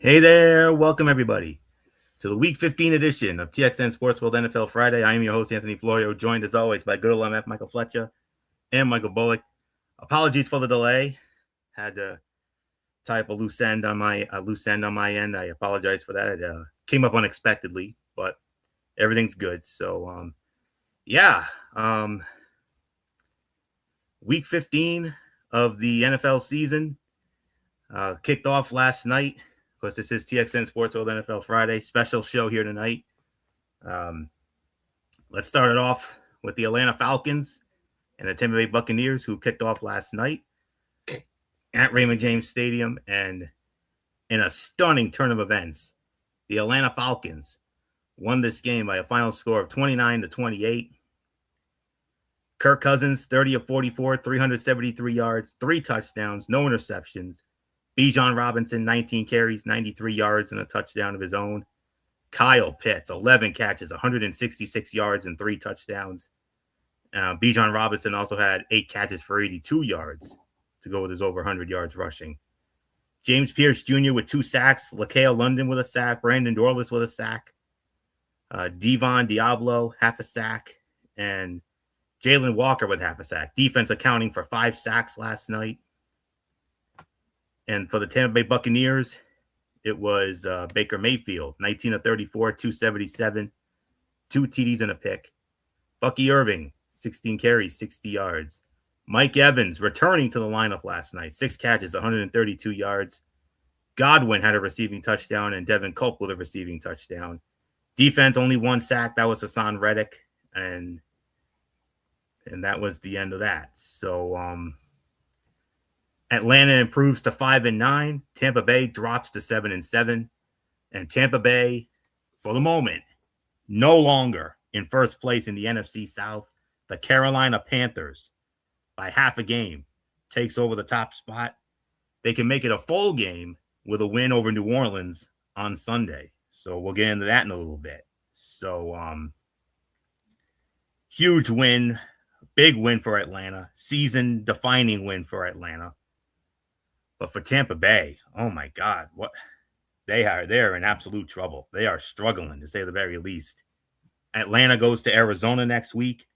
Hey there, welcome everybody to the Week 15 edition of TXN Sports World NFL Friday. I am your host, Anthony Florio, joined as always by good old MF Michael Fletcher and Michael Bullock. Apologies for the delay. Had to type a loose end on my end. I apologize for that. It came up unexpectedly, but everything's good. So, Week 15 of the NFL season kicked off last night. Of course, this is TXN Sports World NFL Friday. Special show here tonight. Let's start it off with the Atlanta Falcons and the Tampa Bay Buccaneers, who kicked off last night at Raymond James Stadium. And in a stunning turn of events, the Atlanta Falcons won this game by a final score of 29-28. Kirk Cousins, 30 of 44, 373 yards, 3 touchdowns, no interceptions. Bijan Robinson, 19 carries, 93 yards, and a touchdown of his own. Kyle Pitts, 11 catches, 166 yards, and 3 touchdowns. Bijan Robinson also had 8 catches for 82 yards to go with his over 100 yards rushing. James Pierce Jr. with 2 sacks, Lakeil London with a sack, Brandon Dorlus with a sack, Devon Diablo, half a sack, and Jalen Walker with half a sack. Defense accounting for 5 sacks last night. And for the Tampa Bay Buccaneers, it was Baker Mayfield, 19 of 34, 277, 2 TDs and a pick. Bucky Irving, 16 carries, 60 yards. Mike Evans returning to the lineup last night, 6 catches, 132 yards. Godwin had a receiving touchdown, and Devin Culp with a receiving touchdown. Defense only 1 sack. That was Hassan Reddick, and that was the end of that. So, Atlanta improves to 5-9. Tampa Bay drops to 7-7. And Tampa Bay, for the moment, no longer in first place in the NFC South. The Carolina Panthers, by half a game, takes over the top spot. They can make it a full game with a win over New Orleans on Sunday. So we'll get into that in a little bit. So, huge win, big win for Atlanta, season-defining win for Atlanta. But for Tampa Bay, oh my God, they're in absolute trouble. They are struggling, to say the very least. Atlanta goes to Arizona next week.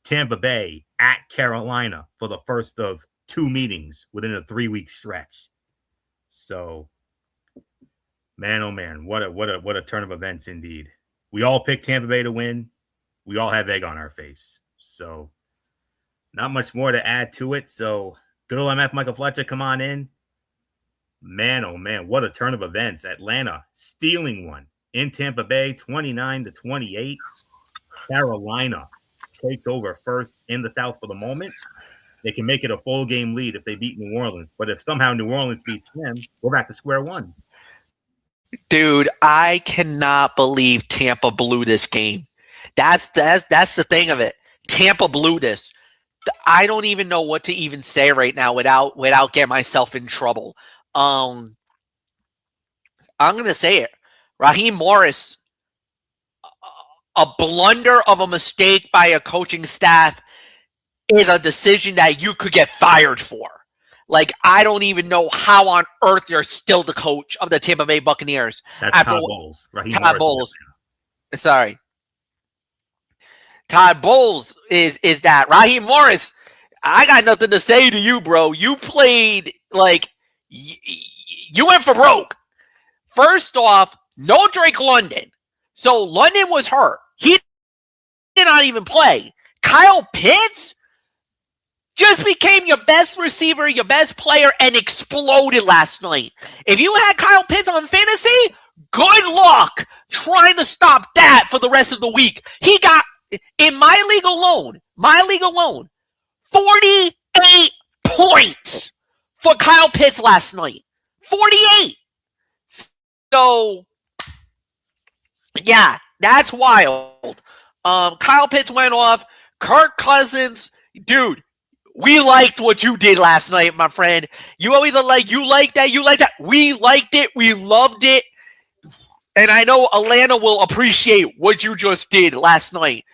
Tampa Bay at Carolina for the first of 2 meetings within a 3-week stretch. So, man, oh man, what a turn of events indeed. We all picked Tampa Bay to win. We all have egg on our face. So, not much more to add to it. So, good old MF Michael Fletcher, come on in. Man, oh man, what a turn of events. Atlanta stealing one in Tampa Bay, 29-28. Carolina takes over first in the South for the moment. They can make it a full game lead if they beat New Orleans. But if somehow New Orleans beats them, we're back to square one. Dude, I cannot believe Tampa blew this game. That's the thing of it. Tampa blew this. I don't even know what to even say right now without getting myself in trouble. I'm gonna say it. Raheem Morris, a blunder of a mistake by a coaching staff is a decision that you could get fired for. Like, I don't even know how on earth you're still the coach of the Tampa Bay Buccaneers. That's Todd Bowles. Todd Bowles. Sorry. Todd Bowles is that. Raheem Morris, I got nothing to say to you, bro. You played like you went for broke. First off, no Drake London. So London was hurt. He did not even play. Kyle Pitts just became your best receiver, your best player, and exploded last night. If you had Kyle Pitts on fantasy, good luck trying to stop that for the rest of the week. He got, in my league alone, 48 points for Kyle Pitts last night. 48. So, yeah, that's wild. Kyle Pitts went off. Kirk Cousins, dude, we liked what you did last night, my friend. You always are like, you like that. We liked it. We loved it. And I know Atlanta will appreciate what you just did last night.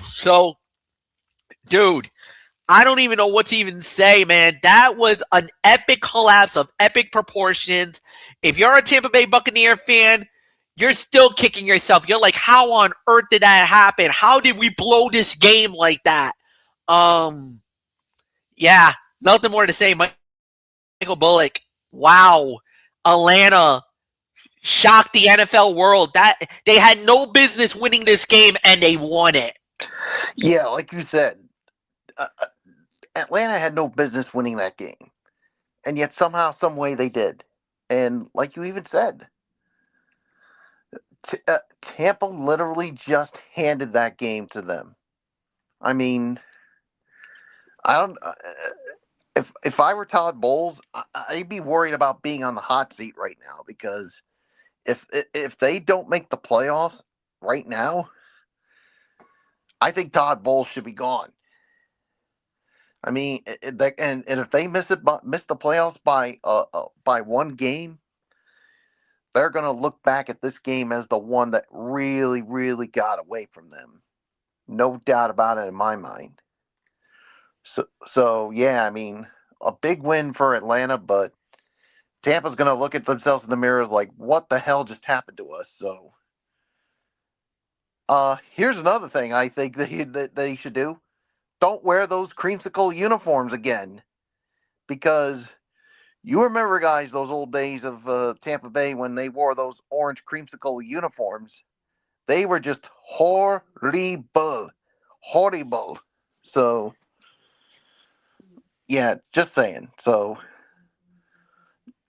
So, dude, I don't even know what to even say, man. That was an epic collapse of epic proportions. If you're a Tampa Bay Buccaneer fan, you're still kicking yourself. You're like, how on earth did that happen? How did we blow this game like that? Yeah, nothing more to say. Michael Bullock, wow. Atlanta shocked the NFL world. That they had no business winning this game, and they won it. Yeah, like you said, Atlanta had no business winning that game, and yet somehow, some way, they did. And like you even said, Tampa literally just handed that game to them. I mean, I don't. If I were Todd Bowles, I'd be worried about being on the hot seat right now, because if they don't make the playoffs right now, I think Todd Bowles should be gone. I mean, and if they miss the playoffs by one game, they're going to look back at this game as the one that really, really got away from them. No doubt about it in my mind. So yeah, I mean, a big win for Atlanta, but Tampa's going to look at themselves in the mirrors like, what the hell just happened to us? So here's another thing I think that they should do. Don't wear those creamsicle uniforms again, because you remember, guys, those old days of Tampa Bay when they wore those orange creamsicle uniforms. They were just horrible. So, yeah, just saying. So,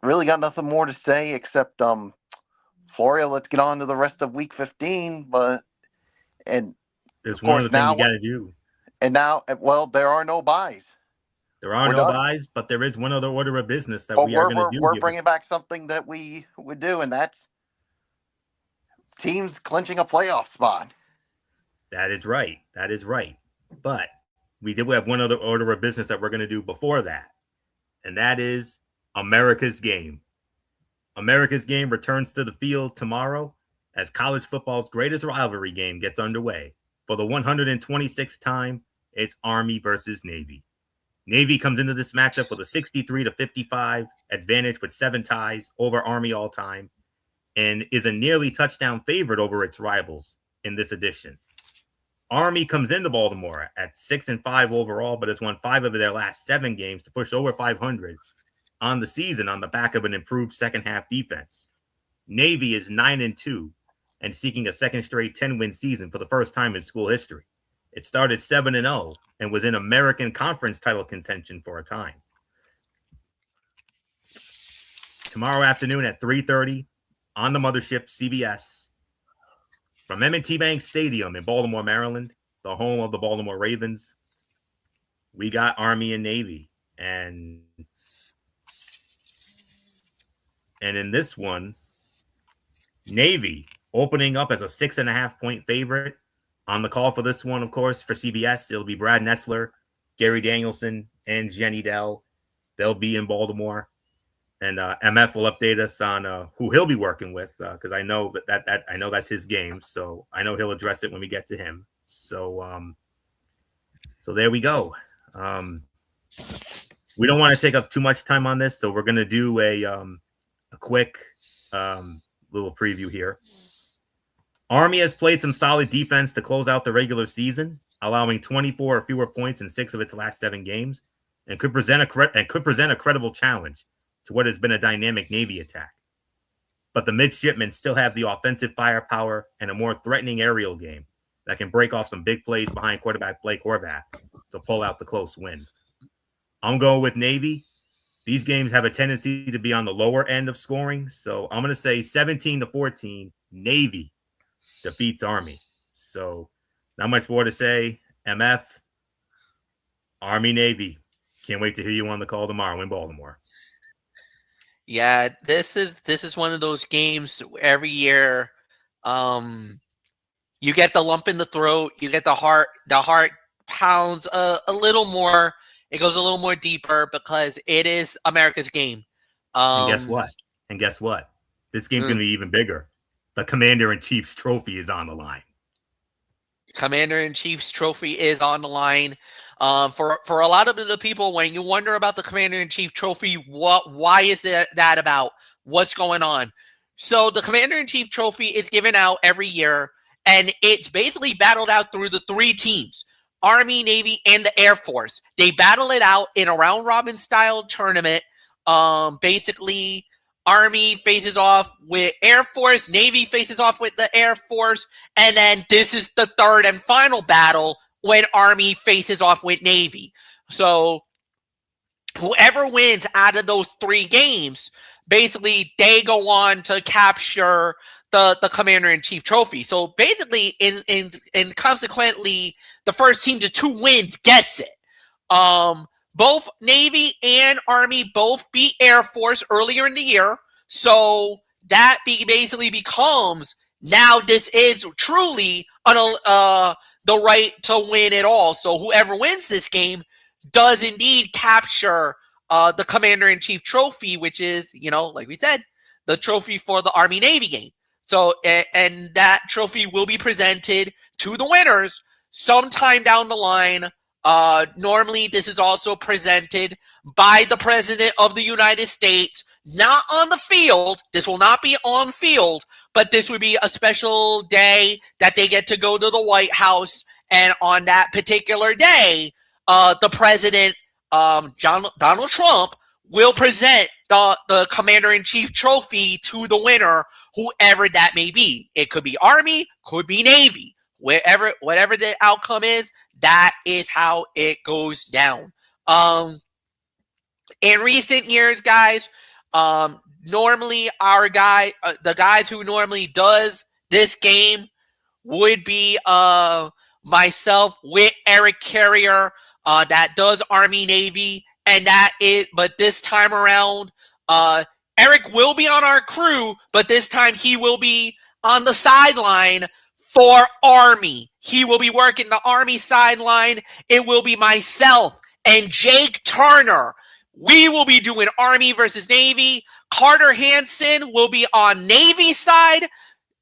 really got nothing more to say except, Floria, let's get on to the rest of Week 15. And There's of course, one other thing you got to do. And now, well, there are no buys. There are no buys, but there is one other order of business that we are going to do. We're bringing back something that we would do, and that's teams clinching a playoff spot. That is right. That is right. But we did have one other order of business that we're going to do before that, and that is America's Game. America's Game returns to the field tomorrow as college football's greatest rivalry game gets underway. For the 126th time, it's Army versus Navy. Navy comes into this matchup with a 63-55 advantage with 7 ties over Army all time, and is a nearly touchdown favorite over its rivals in this edition. Army comes into Baltimore at 6-5 overall, but has won 5 of their last 7 games to push over 500 on the season on the back of an improved second half defense. Navy is 9-2 and seeking a second straight 10-win season for the first time in school history. It started 7-0 and was in American Conference title contention for a time. Tomorrow afternoon at 3:30 on the mothership CBS from M&T Bank Stadium in Baltimore, Maryland, the home of the Baltimore Ravens, we got Army and Navy. And in this one, Navy opening up as a 6.5-point favorite. On the call for this one, of course, for CBS, it'll be Brad Nessler, Gary Danielson, and Jenny Dell. They'll be in Baltimore. And MF will update us on who he'll be working with, because I know that I know that's his game. So I know he'll address it when we get to him. So there we go. We don't want to take up too much time on this, so we're going to do a quick little preview here. Army has played some solid defense to close out the regular season, allowing 24 or fewer points in 6 of its last 7 games, and could present a credible challenge to what has been a dynamic Navy attack. But the midshipmen still have the offensive firepower and a more threatening aerial game that can break off some big plays behind quarterback Blake Horvath to pull out the close win. I'm going with Navy. These games have a tendency to be on the lower end of scoring, so I'm going to say 17-14, Navy defeats Army. So not much more to say. MF, Army, Navy. Can't wait to hear you on the call tomorrow in Baltimore. Yeah, this is one of those games every year. You get the lump in the throat. You get the heart pounds a little more. It goes a little more deeper because it is America's game. And guess what? This game's going to be even bigger. The Commander-in-Chief's trophy is on the line. Commander-in-Chief's trophy is on the line. For a lot of the people, when you wonder about the Commander-in-Chief trophy, why is that about? What's going on? So the Commander-in-Chief trophy is given out every year, and it's basically battled out through the 3 teams: Army, Navy, and the Air Force. They battle it out in a round-robin style tournament. Basically, Army faces off with Air Force, Navy faces off with the Air Force, and then this is the third and final battle when Army faces off with Navy. So whoever wins out of those 3 games, basically they go on to capture the Commander-in-Chief trophy. So basically, and consequently, the first team to 2 wins gets it. Both Navy and Army both beat Air Force earlier in the year. So that basically becomes, now this is truly the right to win it all. So whoever wins this game does indeed capture the Commander-in-Chief trophy, which is, like we said, the trophy for the Army-Navy game. So, and that trophy will be presented to the winners sometime down the line. Normally, this is also presented by the President of the United States, not on the field. This will not be on field, but this would be a special day that they get to go to the White House. And on that particular day, the President, Donald Trump, will present the Commander-in-Chief trophy to the winner, whoever that may be. It could be Army, could be Navy. Whatever the outcome is, that is how it goes down. In recent years, guys, normally the guys who normally does this game would be myself with Eric Carrier, that does Army Navy, and but this time around, Eric will be on our crew, but this time he will be on the sideline for Army. He will be working the Army sideline. It will be myself and Jake Turner. We will be doing Army versus Navy. Carter Hansen will be on Navy side.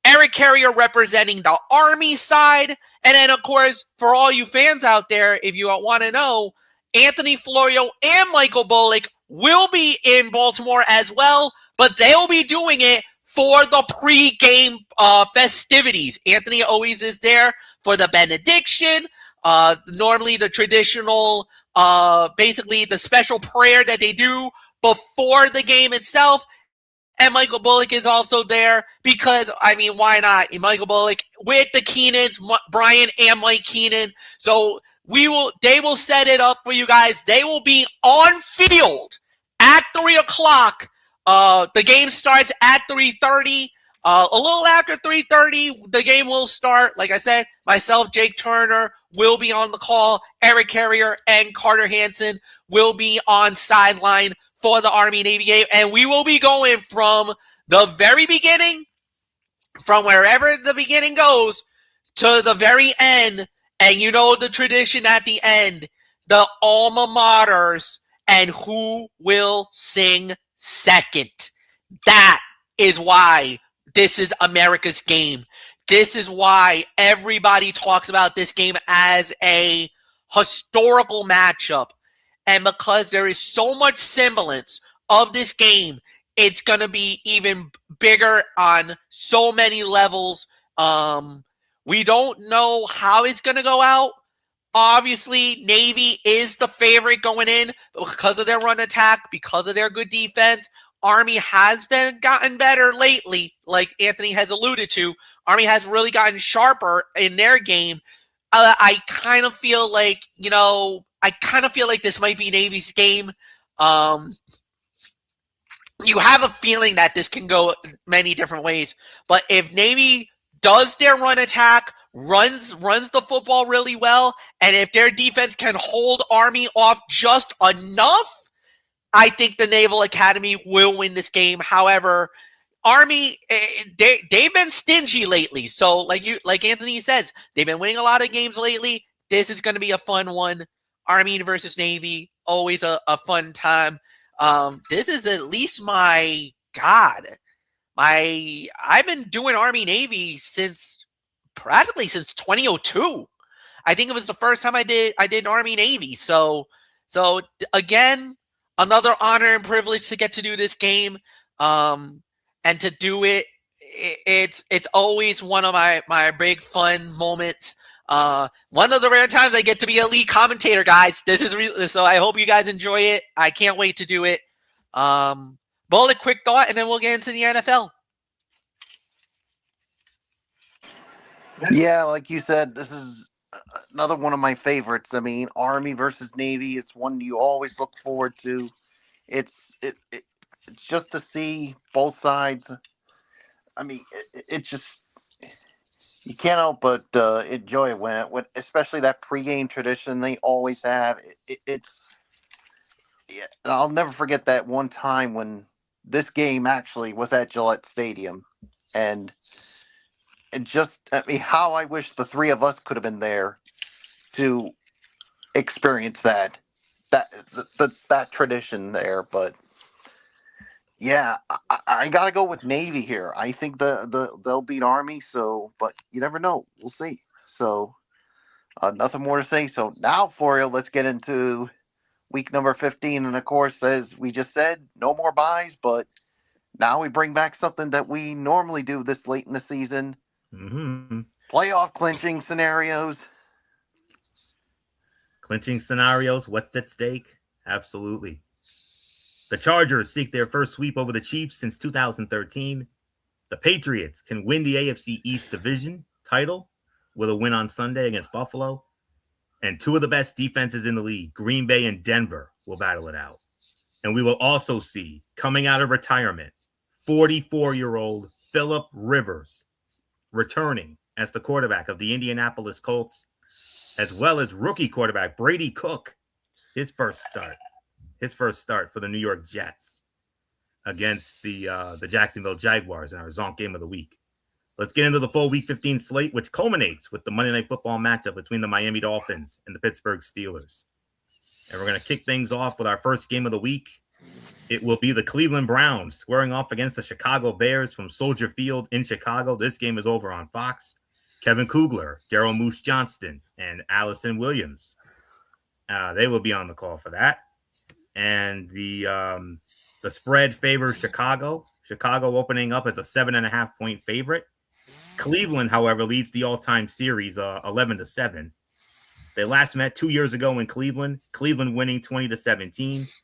Eric Carrier representing the Army side. And then, of course, for all you fans out there, if you want to know, Anthony Florio and Michael Bullock will be in Baltimore as well, but they'll be doing it for the pre-game festivities. Anthony always is there for the benediction, normally the traditional, basically the special prayer that they do before the game itself. And Michael Bullock is also there because, why not? Michael Bullock with the Keenans, Brian and Mike Keenan. So they will set it up for you guys. They will be on field at 3 o'clock. The game starts at 3:30. A little after 3:30, the game will start. Like I said, myself, Jake Turner, will be on the call. Eric Carrier and Carter Hansen will be on sideline for the Army-Navy game. And we will be going from the very beginning, from wherever the beginning goes, to the very end. And you know the tradition at the end, the alma maters and who will sing second. That is why this is America's game. This is why everybody talks about this game as a historical matchup. And because there is so much semblance of this game, it's going to be even bigger on so many levels. We don't know how it's going to go out. Obviously, Navy is the favorite going in because of their run attack, because of their good defense. Army has gotten better lately, like Anthony has alluded to. Army has really gotten sharper in their game. I kind of feel like, this might be Navy's game. You have a feeling that this can go many different ways. But if Navy does their run attack, runs the football really well, and if their defense can hold Army off just enough, I think the Naval Academy will win this game. However, Army, they've been stingy lately. So like Anthony says, they've been winning a lot of games lately. This is going to be a fun one. Army versus Navy, always a fun time. This is at least I've been doing Army Navy since practically since 2002. I think it was the first time I did Army Navy. So again, another honor and privilege to get to do this game, and to do it. It's always one of my big fun moments. One of the rare times I get to be a lead commentator, guys. This is so I hope you guys enjoy it. I can't wait to do it. Bullet, quick thought, and then we'll get into the NFL. Yeah, like you said, this is another one of my favorites. I mean, Army versus Navy. It's one you always look forward to. It's it's just to see both sides. I mean, it just you can't help but enjoy it when especially that pregame tradition they always have. It's yeah, and I'll never forget that one time when this game actually was at Gillette Stadium, and just I mean, how I wish the three of us could have been there to experience that tradition there. But yeah, I gotta go with Navy here. I think they'll beat Army. So, but you never know. We'll see. So, nothing more to say. So now for you, let's get into week number 15. And of course, as we just said, no more buys. But now we bring back something that we normally do this late in the season: playoff clinching scenarios. Clinching scenarios. What's at stake? Absolutely. The Chargers seek their first sweep over the Chiefs since 2013. The Patriots can win the AFC East Division title with a win on Sunday against Buffalo. And two of the best defenses in the league, Green Bay and Denver, will battle it out. And we will also see, coming out of retirement, 44-year-old Phillip Rivers returning as the quarterback of the Indianapolis Colts, as well as rookie quarterback Brady Cook, his first start for the New York Jets against the Jacksonville Jaguars in our Zonk Game of the Week. Let's get into the full Week 15 slate, which culminates with the Monday Night Football matchup between the Miami Dolphins and the Pittsburgh Steelers. And we're going to kick things off with our first game of the week. It will be the Cleveland Browns squaring off against the Chicago Bears from Soldier Field in Chicago. This game is over on Fox. Kevin Kugler, Daryl Moose Johnston, and Allison Williams. They will be on the call for that. And the spread favors Chicago. Chicago opening up as a 7.5-point favorite. Cleveland, however, leads the all-time series 11-7. They last met 2 years ago in Cleveland. Cleveland winning 20-17.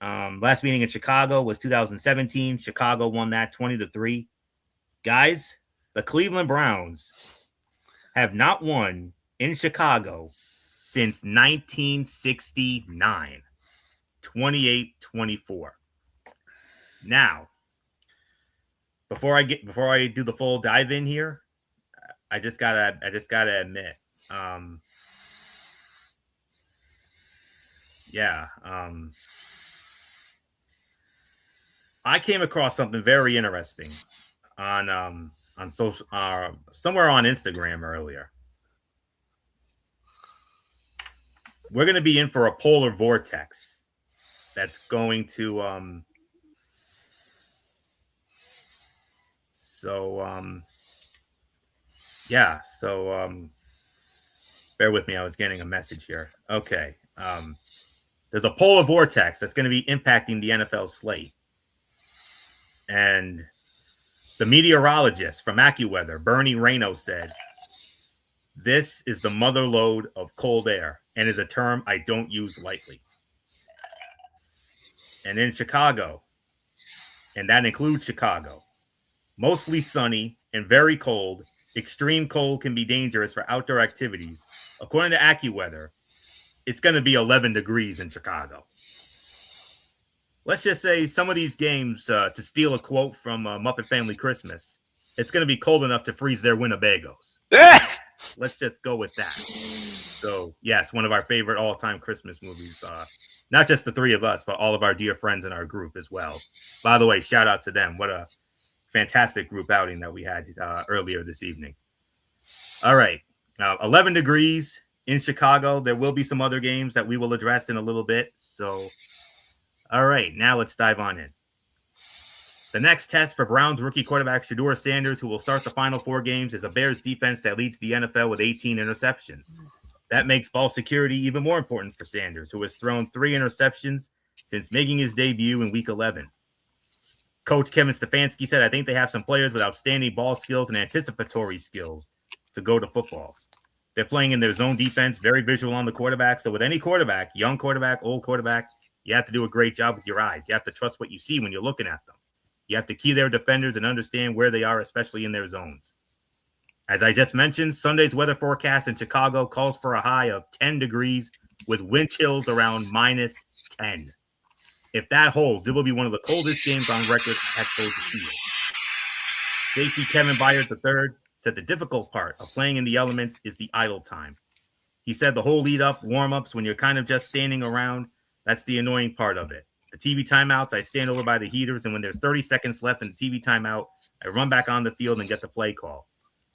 Last meeting in Chicago was 2017. Chicago won that 20-3. Guys, the Cleveland Browns have not won in Chicago since 1969. 28-24. Now, before I do the full dive in here, I just gotta admit, I came across something very interesting on social somewhere on Instagram earlier. We're gonna be in for a polar vortex that's going to bear with me, I was getting a message here. Okay. There's a polar vortex that's going to be impacting the NFL slate. And the meteorologist from AccuWeather, Bernie Reno, said, "This is the mother lode of cold air," and is a term I don't use lightly. And in Chicago, and that includes Chicago, mostly sunny and very cold. Extreme cold can be dangerous for outdoor activities. According to AccuWeather, it's going to be 11 degrees in Chicago. Let's just say some of these games, to steal a quote from Muppet Family Christmas, it's going to be cold enough to freeze their Winnebagos. Let's just go with that. So, yes, one of our favorite all-time Christmas movies. Not just the three of us, but all of our dear friends in our group as well. By the way, shout out to them. What a fantastic group outing that we had earlier this evening. All right. 11 degrees in Chicago. There will be some other games that we will address in a little bit. So, all right. Now let's dive on in. The next test for Browns rookie quarterback Shedeur Sanders, who will start the final 4 games, is a Bears defense that leads the NFL with 18 interceptions. That makes ball security even more important for Sanders, who has thrown 3 interceptions since making his debut in Week 11. Coach Kevin Stefanski said, I think they have some players with outstanding ball skills and anticipatory skills to go to footballs. They're playing in their zone defense, very visual on the quarterback. So with any quarterback, young quarterback, old quarterback, you have to do a great job with your eyes. You have to trust what you see when you're looking at them. You have to key their defenders and understand where they are, especially in their zones. As I just mentioned, Sunday's weather forecast in Chicago calls for a high of 10 degrees with wind chills around minus 10. If that holds, it will be one of the coldest games on record at Soldier Field. Safety Kevin Byard III said the difficult part of playing in the elements is the idle time. He said the whole lead-up, warm-ups, when you're kind of just standing around, that's the annoying part of it. The TV timeouts, I stand over by the heaters, and when there's 30 seconds left in the TV timeout, I run back on the field and get the play call.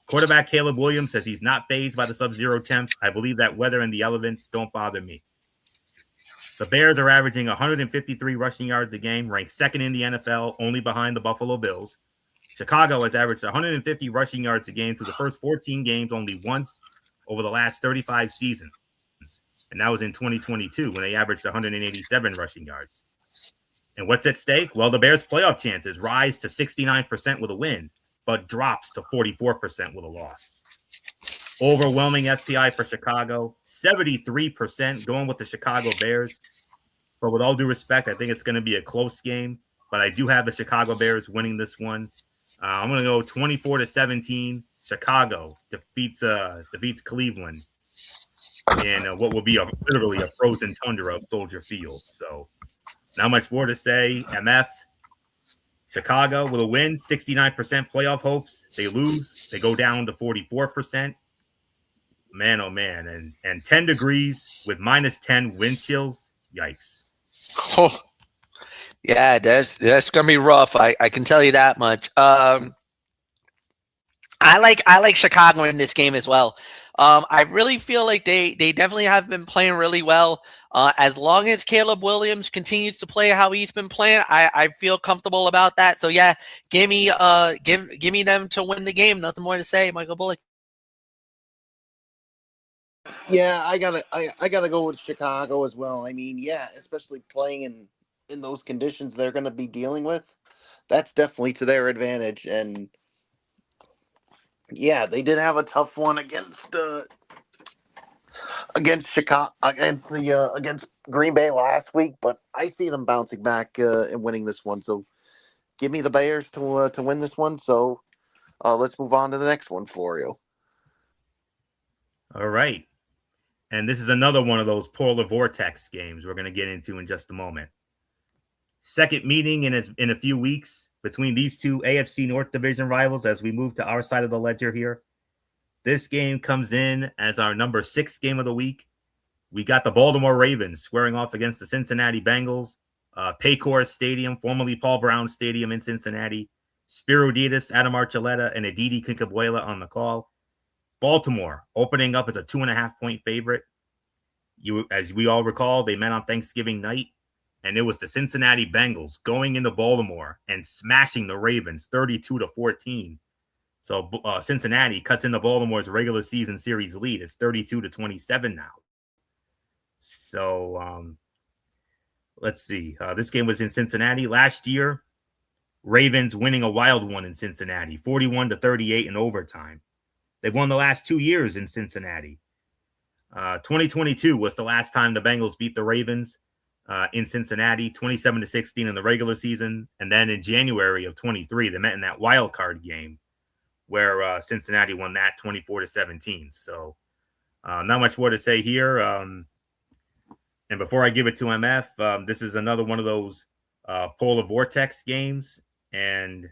Quarterback Caleb Williams says he's not fazed by the sub-zero temps. I believe that weather and the elements don't bother me. The Bears are averaging 153 rushing yards a game, ranked second in the NFL, only behind the Buffalo Bills. Chicago has averaged 150 rushing yards a game through the first 14 games only once over the last 35 seasons. And that was in 2022 when they averaged 187 rushing yards. And what's at stake? Well, the Bears' playoff chances rise to 69% with a win, but drops to 44% with a loss. Overwhelming FPI for Chicago, 73% going with the Chicago Bears. But with all due respect, I think it's going to be a close game. But I do have the Chicago Bears winning this one. I'm going to go 24-17. Chicago defeats Cleveland in what will be literally a frozen tundra of Soldier Field. So not much more to say. MF, Chicago with a win, 69% playoff hopes. They lose. They go down to 44%. Man, oh man. And 10 degrees with minus 10 wind chills. Yikes. Oh, yeah, that's going to be rough. I can tell you that much. I like Chicago in this game as well. I really feel like they definitely have been playing really well. As long as Caleb Williams continues to play how he's been playing, I feel comfortable about that. So yeah, give me them to win the game. Nothing more to say, Michael Bullock. Yeah, I gotta go with Chicago as well. I mean, yeah, especially playing in those conditions they're going to be dealing with. That's definitely to their advantage. And yeah, they did have a tough one against Chicago, against Green Bay last week, but I see them bouncing back and winning this one. So give me the Bears to win this one. So let's move on to the next one, Florio. All right. And this is another one of those polar vortex games we're going to get into in just a moment. Second meeting in a few weeks between these two AFC North Division rivals as we move to our side of the ledger here. This game comes in as our number 6 game of the week. We got the Baltimore Ravens squaring off against the Cincinnati Bengals. Paycor Stadium, formerly Paul Brown Stadium in Cincinnati. Spiro Ditas, Adam Archuleta, and Aditi Kinkabuela on the call. Baltimore opening up as a 2.5-point favorite. As we all recall, they met on Thanksgiving night, and it was the Cincinnati Bengals going into Baltimore and smashing the Ravens 32-14. So Cincinnati cuts into Baltimore's regular season series lead. It's 32-27 now. So let's see. This game was in Cincinnati last year. Ravens winning a wild one in Cincinnati, 41-38 in overtime. They've won the last 2 years in Cincinnati. 2022 was the last time the Bengals beat the Ravens in Cincinnati, 27-16 in the regular season. And then in January of 23, they met in that wild card game where Cincinnati won that 24-17. So not much more to say here. And before I give it to MF, this is another one of those polar vortex games. And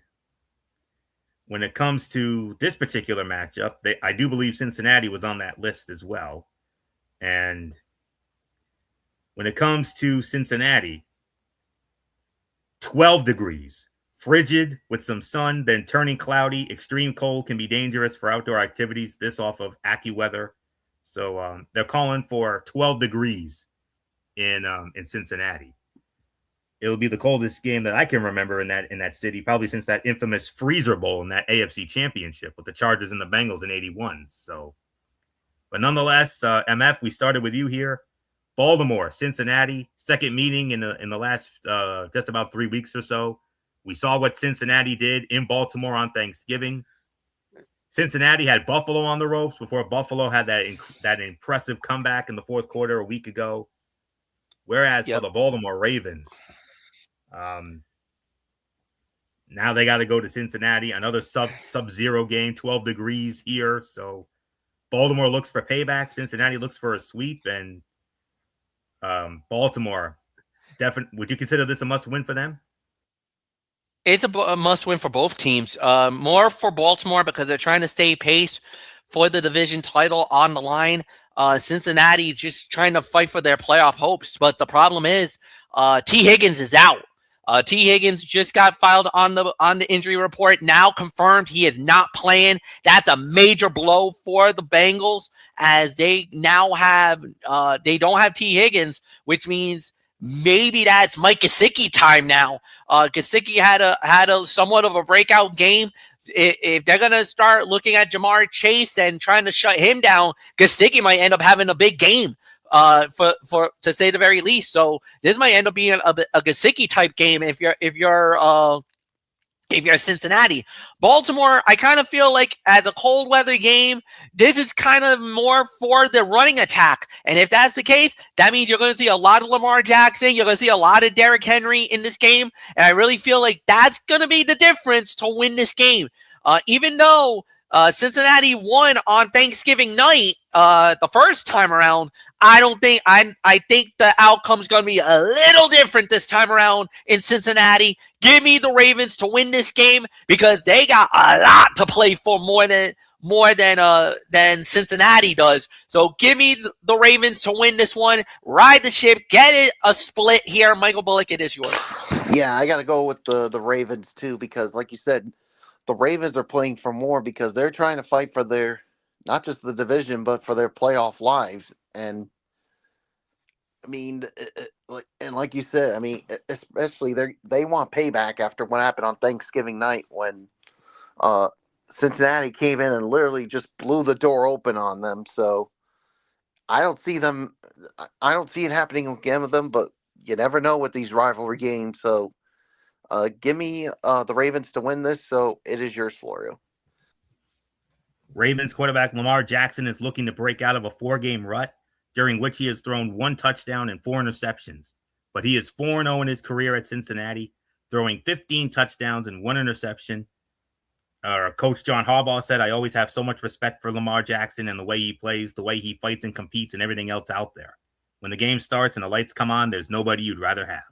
when it comes to this particular matchup, I do believe Cincinnati was on that list as well. And when it comes to Cincinnati, 12 degrees, frigid with some sun, then turning cloudy. Extreme cold can be dangerous for outdoor activities. This off of AccuWeather. So they're calling for 12 degrees in Cincinnati. It'll be the coldest game that I can remember in that city, probably since that infamous Freezer Bowl in that AFC Championship with the Chargers and the Bengals in '81. So, but nonetheless, MF, we started with you here. Baltimore, Cincinnati, second meeting in the last just about 3 weeks or so. We saw what Cincinnati did in Baltimore on Thanksgiving. Cincinnati had Buffalo on the ropes before Buffalo had that impressive comeback in the fourth quarter a week ago. Whereas for the Baltimore Ravens, now they got to go to Cincinnati, another sub-zero game, 12 degrees here. So Baltimore looks for payback. Cincinnati looks for a sweep. And Baltimore, would you consider this a must-win for them? It's a must-win for both teams. More for Baltimore because they're trying to stay pace for the division title on the line. Cincinnati just trying to fight for their playoff hopes. But the problem is T. Higgins is out. T. Higgins just got filed on the injury report. Now confirmed he is not playing. That's a major blow for the Bengals as they now have they don't have T. Higgins, which means maybe that's Mike Gesicki time now. Gesicki had a somewhat of a breakout game. If they're gonna start looking at Jamar Chase and trying to shut him down, Gesicki might end up having a big game. For to say the very least. So this might end up being a Gesicki type game if you're Cincinnati. Baltimore, I kind of feel like as a cold weather game, this is kind of more for the running attack. And if that's the case, that means you're going to see a lot of Lamar Jackson. You're going to see a lot of Derrick Henry in this game. And I really feel like that's going to be the difference to win this game. Even though Cincinnati won on Thanksgiving night the first time around, I think the outcome's going to be a little different this time around in Cincinnati. Give me the Ravens to win this game because they got a lot to play for more than Cincinnati does. So give me the Ravens to win this one. Ride the ship. Get it a split here. Michael Bullock, it is yours. Yeah, I got to go with the Ravens too because, like you said, the Ravens are playing for more because they're trying to fight for their not just the division but for their playoff lives. And I mean, like you said, I mean, especially they want payback after what happened on Thanksgiving night when Cincinnati came in and literally just blew the door open on them. So I don't see it happening again with them, but you never know with these rivalry games. So give me the Ravens to win this. So it is yours, Florio. Ravens quarterback Lamar Jackson is looking to break out of a 4-game rut during which he has thrown 1 touchdown and 4 interceptions. But he is 4-0 in his career at Cincinnati, throwing 15 touchdowns and 1 interception. Coach John Harbaugh said, I always have so much respect for Lamar Jackson and the way he plays, the way he fights and competes and everything else out there. When the game starts and the lights come on, there's nobody you'd rather have.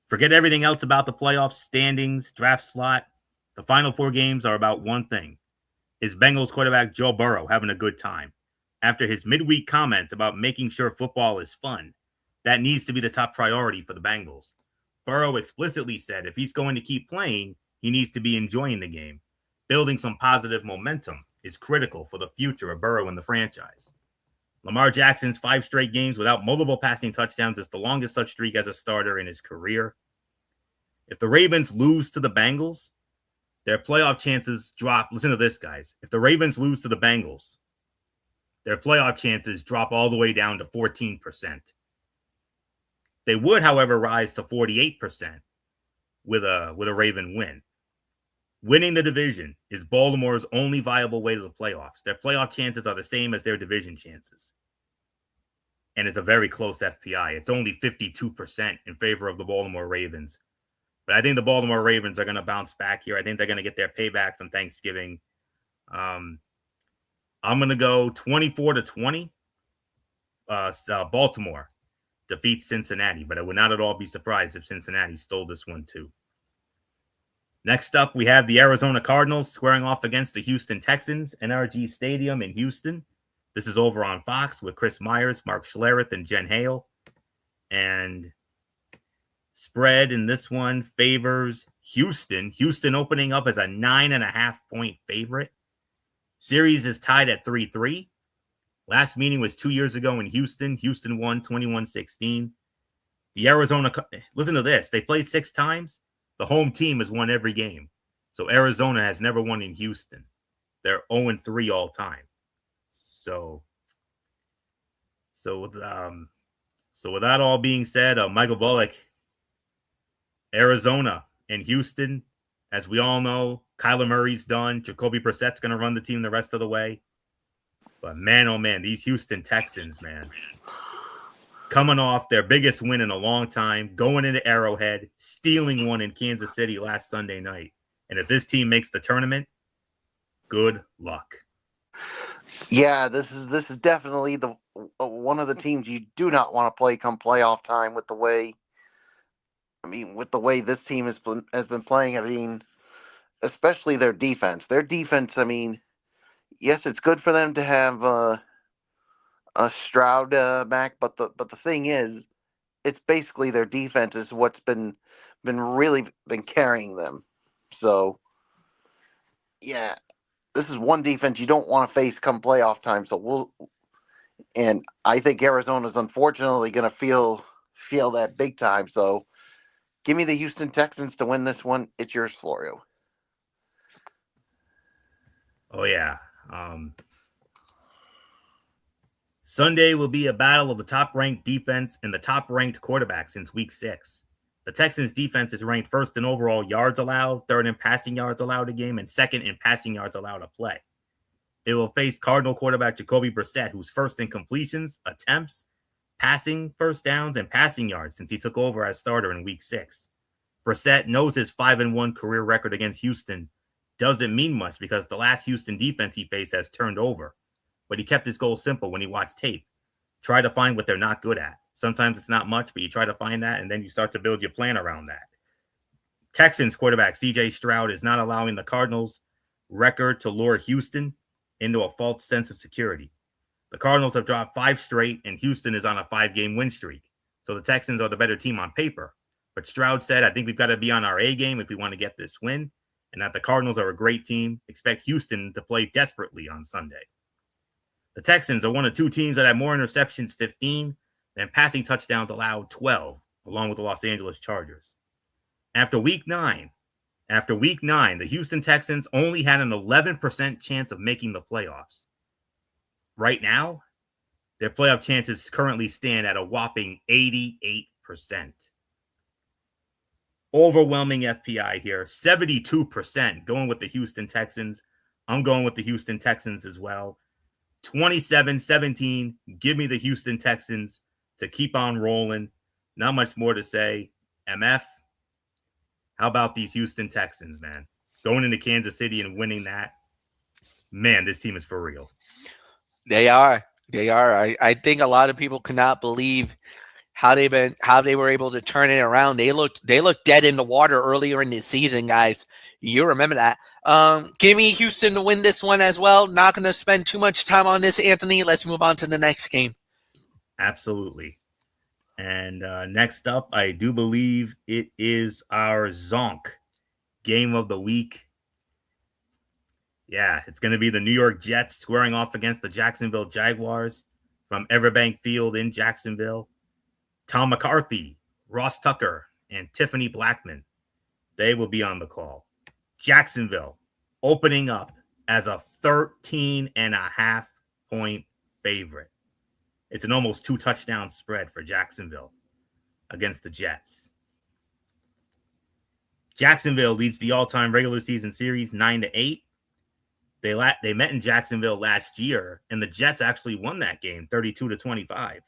Forget everything else about the playoffs, standings, draft slot. The final 4 games are about one thing. Is Bengals quarterback Joe Burrow having a good time? After his midweek comments about making sure football is fun, that needs to be the top priority for the Bengals. Burrow explicitly said if he's going to keep playing, he needs to be enjoying the game. Building some positive momentum is critical for the future of Burrow and the franchise. Lamar Jackson's 5 straight games without multiple passing touchdowns is the longest such streak as a starter in his career. If the Ravens lose to the Bengals, their playoff chances drop. Listen to this, guys. If the Ravens lose to the Bengals, their playoff chances drop all the way down to 14%. They would, however, rise to 48% with a Raven win. Winning the division is Baltimore's only viable way to the playoffs. Their playoff chances are the same as their division chances. And it's a very close FPI. It's only 52% in favor of the Baltimore Ravens. But I think the Baltimore Ravens are going to bounce back here. I think they're going to get their payback from Thanksgiving. I'm going to go 24-20. Baltimore defeats Cincinnati, but I would not at all be surprised if Cincinnati stole this one too. Next up, we have the Arizona Cardinals squaring off against the Houston Texans, NRG Stadium in Houston. This is over on Fox with Chris Myers, Mark Schlereth, and Jen Hale. And spread in this one favors Houston. Houston opening up as a 9.5-point favorite. Series is tied at 3-3. Last meeting was 2 years ago in Houston. Houston won 21-16. The Arizona, listen to this. They played 6 times. The home team has won every game. So Arizona has never won in Houston. They're 0-3 all time. So with that all being said, Michael Bullock, Arizona and Houston, as we all know, Kyler Murray's done. Jacoby Brissett's going to run the team the rest of the way. But man, oh man, these Houston Texans, man, coming off their biggest win in a long time, going into Arrowhead, stealing one in Kansas City last Sunday night. And if this team makes the tournament, good luck. Yeah, this is definitely the one of the teams you do not want to play come playoff time with the way. I mean, with the way this team has been playing. I mean, especially their defense. Their defense. I mean, yes, it's good for them to have a Stroud back, but the thing is, it's basically their defense is what's been really carrying them. So, yeah, this is one defense you don't want to face come playoff time. So and I think Arizona's unfortunately going to feel that big time. So, give me the Houston Texans to win this one. It's yours, Florio. Oh yeah. Sunday will be a battle of the top-ranked defense and the top-ranked quarterback since Week 6. The Texans' defense is ranked first in overall yards allowed, third in passing yards allowed a game, and second in passing yards allowed a play. It will face Cardinal quarterback Jacoby Brissett, who's first in completions, attempts, passing first downs, and passing yards since he took over as starter in Week 6. Brissett knows his 5-1 career record against Houston doesn't mean much because the last Houston defense he faced has turned over. But he kept his goal simple when he watched tape. Try to find what they're not good at. Sometimes it's not much, but you try to find that, and then you start to build your plan around that. Texans quarterback C.J. Stroud is not allowing the Cardinals' record to lure Houston into a false sense of security. The Cardinals have dropped 5 straight, and Houston is on a 5-game win streak. So the Texans are the better team on paper. But Stroud said, I think we've got to be on our A game if we want to get this win, and that the Cardinals are a great team. Expect Houston to play desperately on Sunday. The Texans are one of 2 teams that have more interceptions, 15, than passing touchdowns allowed, 12, along with the Los Angeles Chargers. After week 9, the Houston Texans only had an 11% chance of making the playoffs. Right now, their playoff chances currently stand at a whopping 88%. Overwhelming FPI here, 72% going with the Houston Texans. I'm going with the Houston Texans as well. 27-17, give me the Houston Texans to keep on rolling. Not much more to say. MF, how about these Houston Texans, man? Going into Kansas City and winning that. Man, this team is for real. They are. I think a lot of people cannot believe how they were able to turn it around. They looked dead in the water earlier in the season, guys. You remember that. Give me Houston to win this one as well. Not going to spend too much time on this, Anthony. Let's move on to the next game. Absolutely. And next up, I do believe it is our Zonk game of the week. Yeah, it's going to be the New York Jets squaring off against the Jacksonville Jaguars from Everbank Field in Jacksonville. Tom McCarthy, Ross Tucker, and Tiffany Blackman, they will be on the call. Jacksonville opening up as a 13.5-point favorite. It's an almost 2-touchdown spread for Jacksonville against the Jets. Jacksonville leads the all-time regular season series 9-8. They met in Jacksonville last year, and the Jets actually won that game 32-25.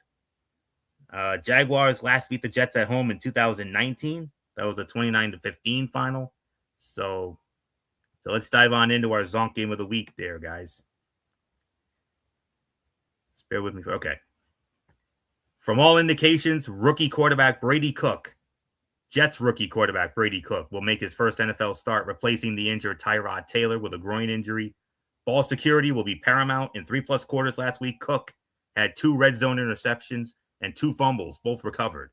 Jaguars last beat the Jets at home in 2019. That was a 29-15 final. So let's dive on into our Zonk game of the week there, guys. Just bear with me. Okay. From all indications, rookie quarterback Brady Cook, Jets rookie quarterback Brady Cook, will make his first NFL start, replacing the injured Tyrod Taylor with a groin injury. Ball security will be paramount. In 3+ quarters last week, Cook had 2 red zone interceptions and 2 fumbles, both recovered.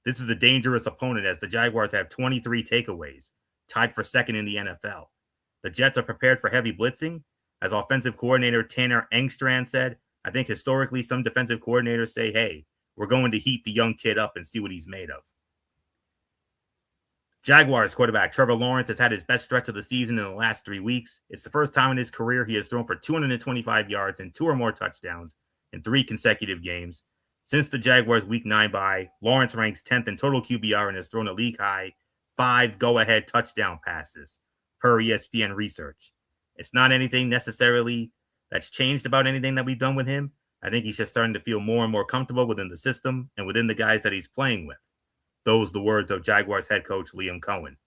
This is a dangerous opponent as the Jaguars have 23 takeaways, tied for second in the NFL. The Jets are prepared for heavy blitzing. As offensive coordinator Tanner Engstrand said, I think historically some defensive coordinators say, hey, We're going to heat the young kid up and see what he's made of. Jaguars quarterback Trevor Lawrence has had his best stretch of the season in the last 3 weeks. It's the first time in his career he has thrown for 225 yards and 2 or more touchdowns in 3 consecutive games. Since the Jaguars' Week 9 bye, Lawrence ranks 10th in total QBR and has thrown a league-high 5 go-ahead touchdown passes, per ESPN research. It's not anything necessarily that's changed about anything that we've done with him. I think he's just starting to feel more and more comfortable within the system and within the guys that he's playing with. Those the words of Jaguars head coach Liam Cohen.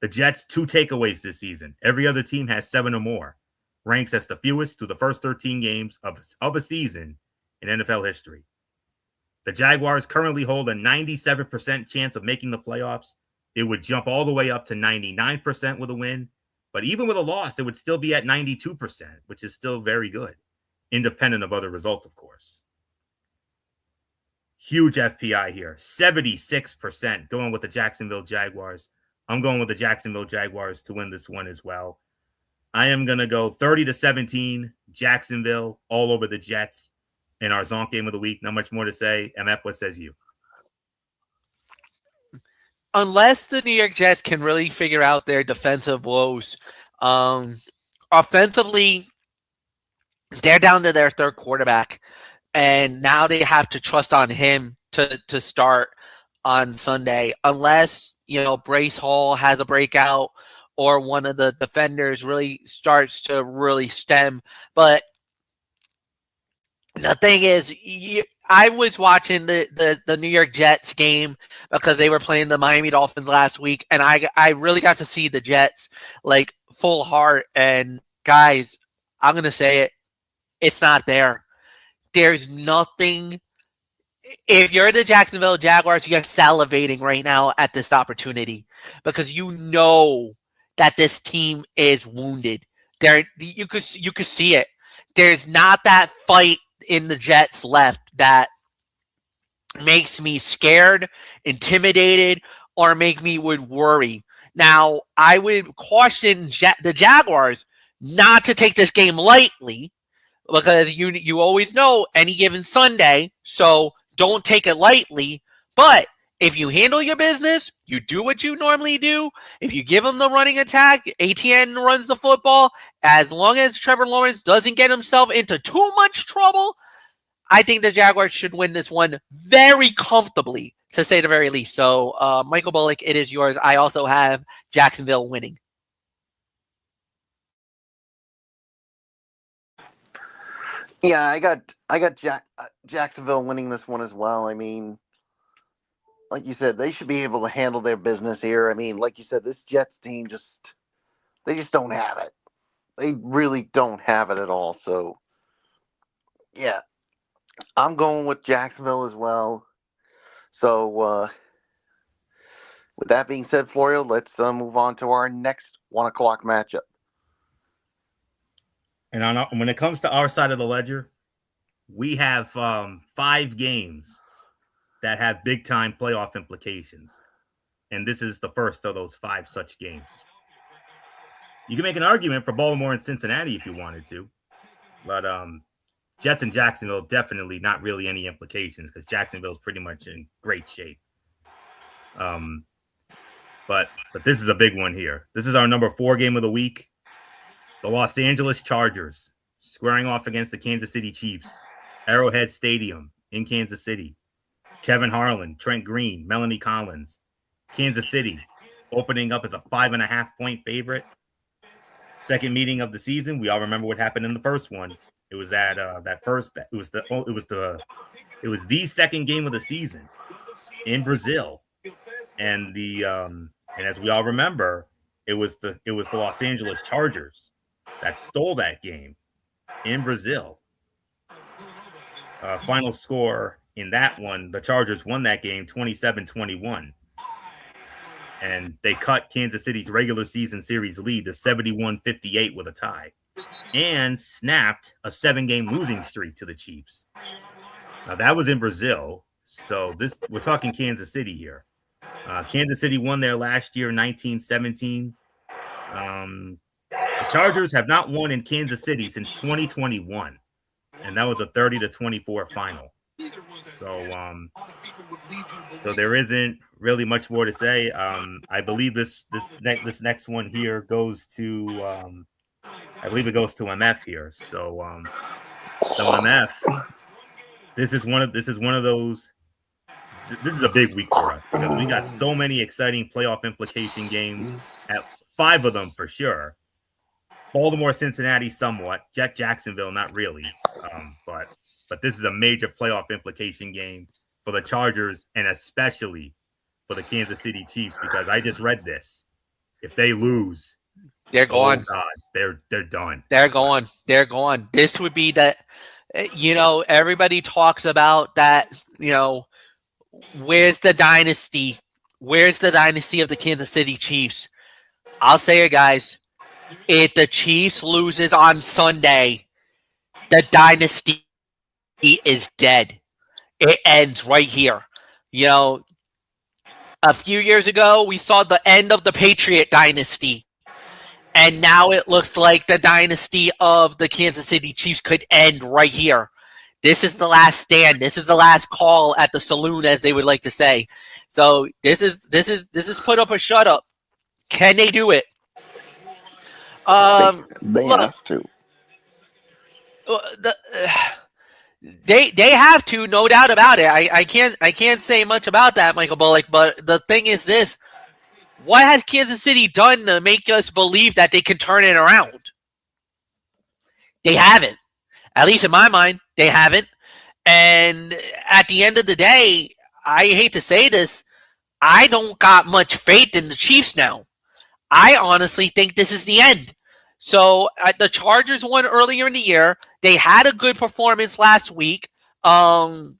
The Jets' 2 takeaways this season. Every other team has 7 or more. Ranks as the fewest through the first 13 games of a season in NFL history. The Jaguars currently hold a 97% chance of making the playoffs. It would jump all the way up to 99% with a win. But even with a loss, it would still be at 92%, which is still very good, independent of other results, of course. Huge FPI here, 76% going with the Jacksonville Jaguars. I'm going with the Jacksonville Jaguars to win this one as well. I am going to go 30-17, Jacksonville, all over the Jets in our Zonk game of the week. Not much more to say. MF, what says you? Unless the New York Jets can really figure out their defensive woes, offensively, they're down to their third quarterback, and now they have to trust on him to start on Sunday. Unless, Brace Hall has a breakout or one of the defenders really starts to really stem. But the thing is, I was watching the New York Jets game because they were playing the Miami Dolphins last week, and I really got to see the Jets like full heart. And guys, I'm going to say it, it's not there. There's nothing. If you're the Jacksonville Jaguars, you're salivating right now at this opportunity because you know that this team is wounded. You could see it. There's not that fight in the Jets left that makes me scared, intimidated, or make me would worry. Now, I would caution the Jaguars not to take this game lightly because you always know any given Sunday, so don't take it lightly. But if you handle your business, you do what you normally do. If you give them the running attack, ATN runs the football. As long as Trevor Lawrence doesn't get himself into too much trouble, I think the Jaguars should win this one very comfortably, to say the very least. So, Michael Bullock, it is yours. I also have Jacksonville winning. Yeah, I got Jacksonville winning this one as well. I mean, like you said, they should be able to handle their business here. I mean, like you said, this Jets team they just don't have it. They really don't have it at all. So, yeah, I'm going with Jacksonville as well. So, with that being said, Florio, let's move on to our next 1 o'clock matchup. And when it comes to our side of the ledger, we have 5 games that have big-time playoff implications. And this is the first of those 5 such games. You can make an argument for Baltimore and Cincinnati if you wanted to. But Jets and Jacksonville, definitely not really any implications because Jacksonville's pretty much in great shape. But this is a big one here. This is our number 4 game of the week. The Los Angeles Chargers squaring off against the Kansas City Chiefs. Arrowhead Stadium in Kansas City. Kevin Harlan, Trent Green, Melanie Collins. Kansas City opening up as a 5.5-point favorite. Second meeting of the season. We all remember what happened in the first one. It was it was the second game of the season in Brazil, and and as we all remember, it was the Los Angeles Chargers that stole that game in Brazil. Final score in that one, the Chargers won that game 27-21. And they cut Kansas City's regular season series lead to 71-58 with a tie and snapped a 7-game losing streak to the Chiefs. Now, that was in Brazil. So we're talking Kansas City here. Kansas City won there last year, 19-17. The Chargers have not won in Kansas City since 2021. And that was a 30-24 final. So there isn't really much more to say. I believe this next one here goes to I believe it goes to MF here. So MF, this is one of those. This is a big week for us because we got so many exciting playoff implication games. At 5 of them for sure. Baltimore, Cincinnati, somewhat. Jacksonville, not really. But this is a major playoff implication game for the Chargers and especially for the Kansas City Chiefs because I just read this. If they lose, they're gone. Oh God, they're done. They're gone. They're gone. This would be the, everybody talks about that. Where's the dynasty? Where's the dynasty of the Kansas City Chiefs? I'll say it, guys. If the Chiefs loses on Sunday, the dynasty is dead. It ends right here. A few years ago, we saw the end of the Patriot dynasty. And now it looks like the dynasty of the Kansas City Chiefs could end right here. This is the last stand. This is the last call at the saloon, as they would like to say. So this is put up or shut up. Can they do it? They have to. They have to, no doubt about it. I can't say much about that, Michael Bullock. But the thing is this: what has Kansas City done to make us believe that they can turn it around? They haven't. At least in my mind, they haven't. And at the end of the day, I hate to say this, I don't got much faith in the Chiefs now. I honestly think this is the end. So the Chargers won earlier in the year. They had a good performance last week. The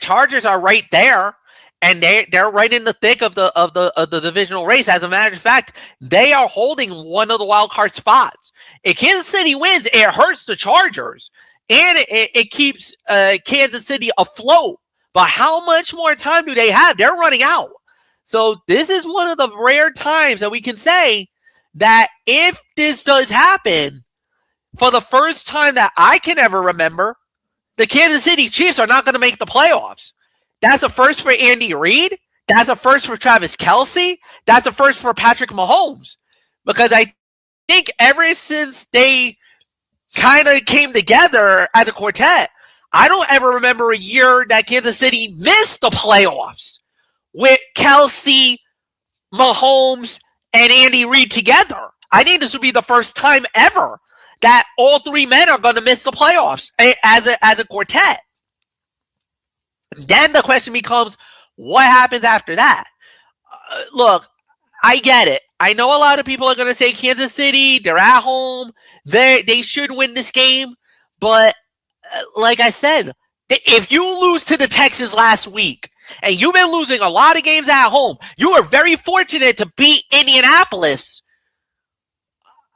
Chargers are right there, and they're right in the thick of the divisional race. As a matter of fact, they are holding one of the wild card spots. If Kansas City wins, it hurts the Chargers, and it keeps Kansas City afloat. But how much more time do they have? They're running out. So this is one of the rare times that we can say that if this does happen, for the first time that I can ever remember, the Kansas City Chiefs are not going to make the playoffs. That's a first for Andy Reid. That's a first for Travis Kelce. That's a first for Patrick Mahomes. Because I think ever since they kind of came together as a quartet, I don't ever remember a year that Kansas City missed the playoffs with Kelce, Mahomes, and Andy Reid together. I think this would be the first time ever that all three men are going to miss the playoffs as a quartet. Then the question becomes, what happens after that? Look, I get it. I know a lot of people are going to say Kansas City, they're at home, they should win this game. But like I said, if you lose to the Texans last week, and you've been losing a lot of games at home, you are very fortunate to beat Indianapolis.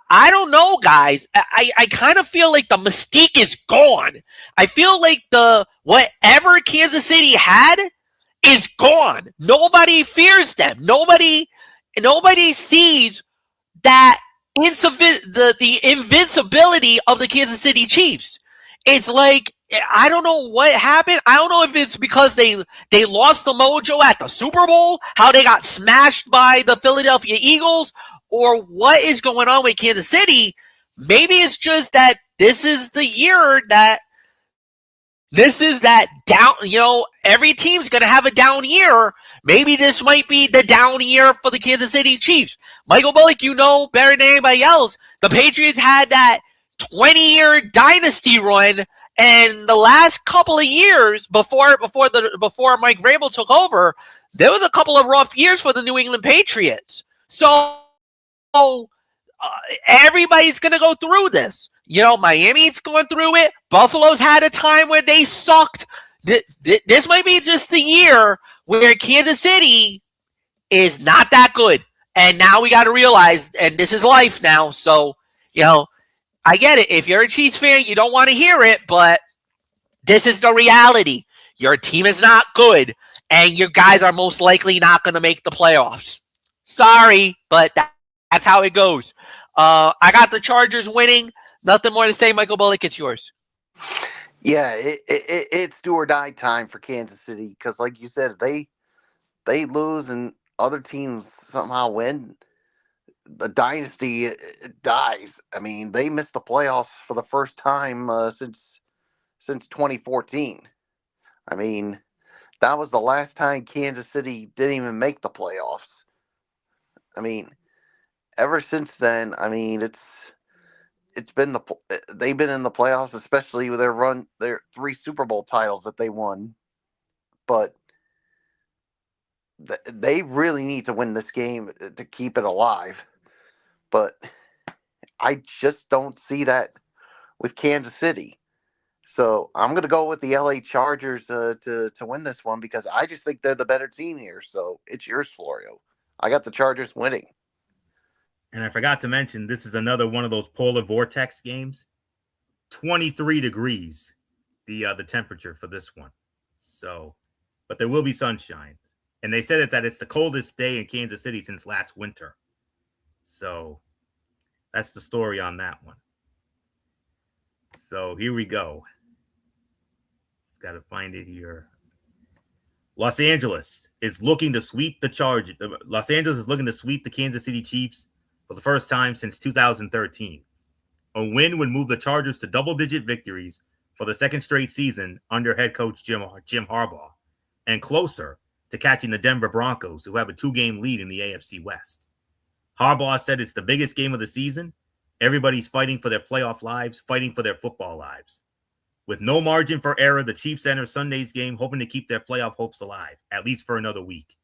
I don't know, guys. I kind of feel like the mystique is gone. I feel like whatever Kansas City had is gone. Nobody fears them. Nobody sees that the invincibility of the Kansas City Chiefs. It's like, I don't know what happened. I don't know if it's because they lost the mojo at the Super Bowl, how they got smashed by the Philadelphia Eagles, or what is going on with Kansas City. Maybe it's just that this is the year that down, every team's going to have a down year. Maybe this might be the down year for the Kansas City Chiefs. Michael Bullock, better than anybody else, the Patriots had that 20-year dynasty run, and the last couple of years before Mike Vrabel took over, there was a couple of rough years for the New England Patriots. So everybody's going to go through this. Miami's going through it. Buffalo's had a time where they sucked. This might be just the year where Kansas City is not that good. And now we got to realize, and this is life now. So, I get it. If you're a Chiefs fan, you don't want to hear it, but this is the reality. Your team is not good, and your guys are most likely not going to make the playoffs. Sorry, but that's how it goes. I got the Chargers winning. Nothing more to say, Michael Bullock. It's yours. Yeah, it's do or die time for Kansas City because, like you said, they lose and other teams somehow win. The dynasty dies. I mean, they missed the playoffs for the first time since 2014. I mean, that was the last time Kansas City didn't even make the playoffs. I mean, ever since then, I mean, it's been they've been in the playoffs, especially with their 3 Super Bowl titles that they won. But they really need to win this game to keep it alive. But I just don't see that with Kansas City. So I'm going to go with the LA Chargers to win this one because I just think they're the better team here. So it's yours, Florio. I got the Chargers winning. And I forgot to mention, this is another one of those polar vortex games. 23 degrees, the temperature for this one. So, but there will be sunshine. And they said that it's the coldest day in Kansas City since last winter. So that's the story on that one. So here we go. Just got to find it here. Los Angeles is looking to sweep the Chargers. Los Angeles is looking to sweep the Kansas City Chiefs for the first time since 2013. A win would move the Chargers to double-digit victories for the second straight season under head coach Jim Harbaugh, and closer to catching the Denver Broncos, who have a 2-game lead in the AFC West. Harbaugh said it's the biggest game of the season. Everybody's fighting for their playoff lives, fighting for their football lives. With no margin for error, the Chiefs enter Sunday's game hoping to keep their playoff hopes alive, at least for another week.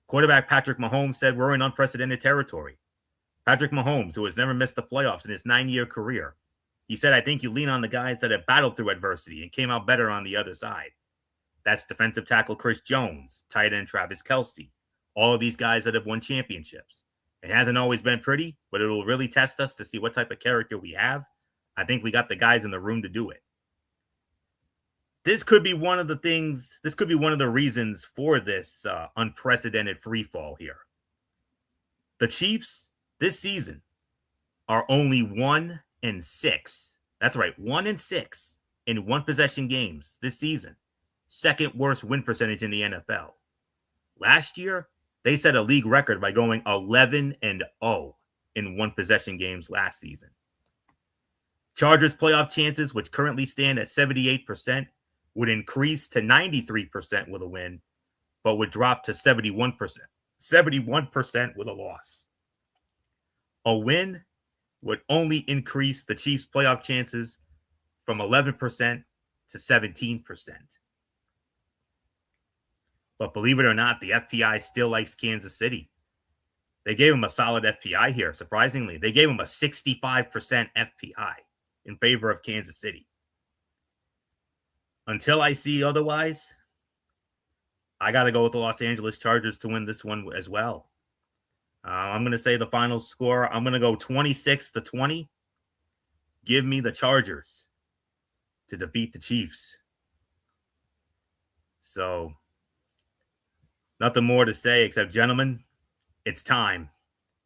Quarterback Patrick Mahomes said we're in unprecedented territory. Patrick Mahomes, who has never missed the playoffs in his 9-year career, he said, I think you lean on the guys that have battled through adversity and came out better on the other side. That's defensive tackle Chris Jones, tight end Travis Kelce, all of these guys that have won championships. It hasn't always been pretty, but it will really test us to see what type of character we have. I think we got the guys in the room to do it. This could be one of the things, this could be one of the reasons for this unprecedented free fall here. The Chiefs this season are only 1-6. That's right, 1-6 in one possession games this season. Second worst win percentage in the NFL. Last year, they set a league record by going 11-0 in one possession games last season. Chargers playoff chances, which currently stand at 78%, would increase to 93% with a win, but would drop to 71% with a loss. A win would only increase the Chiefs' playoff chances from 11% to 17%. But believe it or not, the FPI still likes Kansas City. They gave him a solid FPI here, surprisingly. They gave him a 65% FPI in favor of Kansas City. Until I see otherwise, I got to go with the Los Angeles Chargers to win this one as well. I'm going to say the final score. I'm going to go 26-20. Give me the Chargers to defeat the Chiefs. So, nothing more to say except, gentlemen, it's time.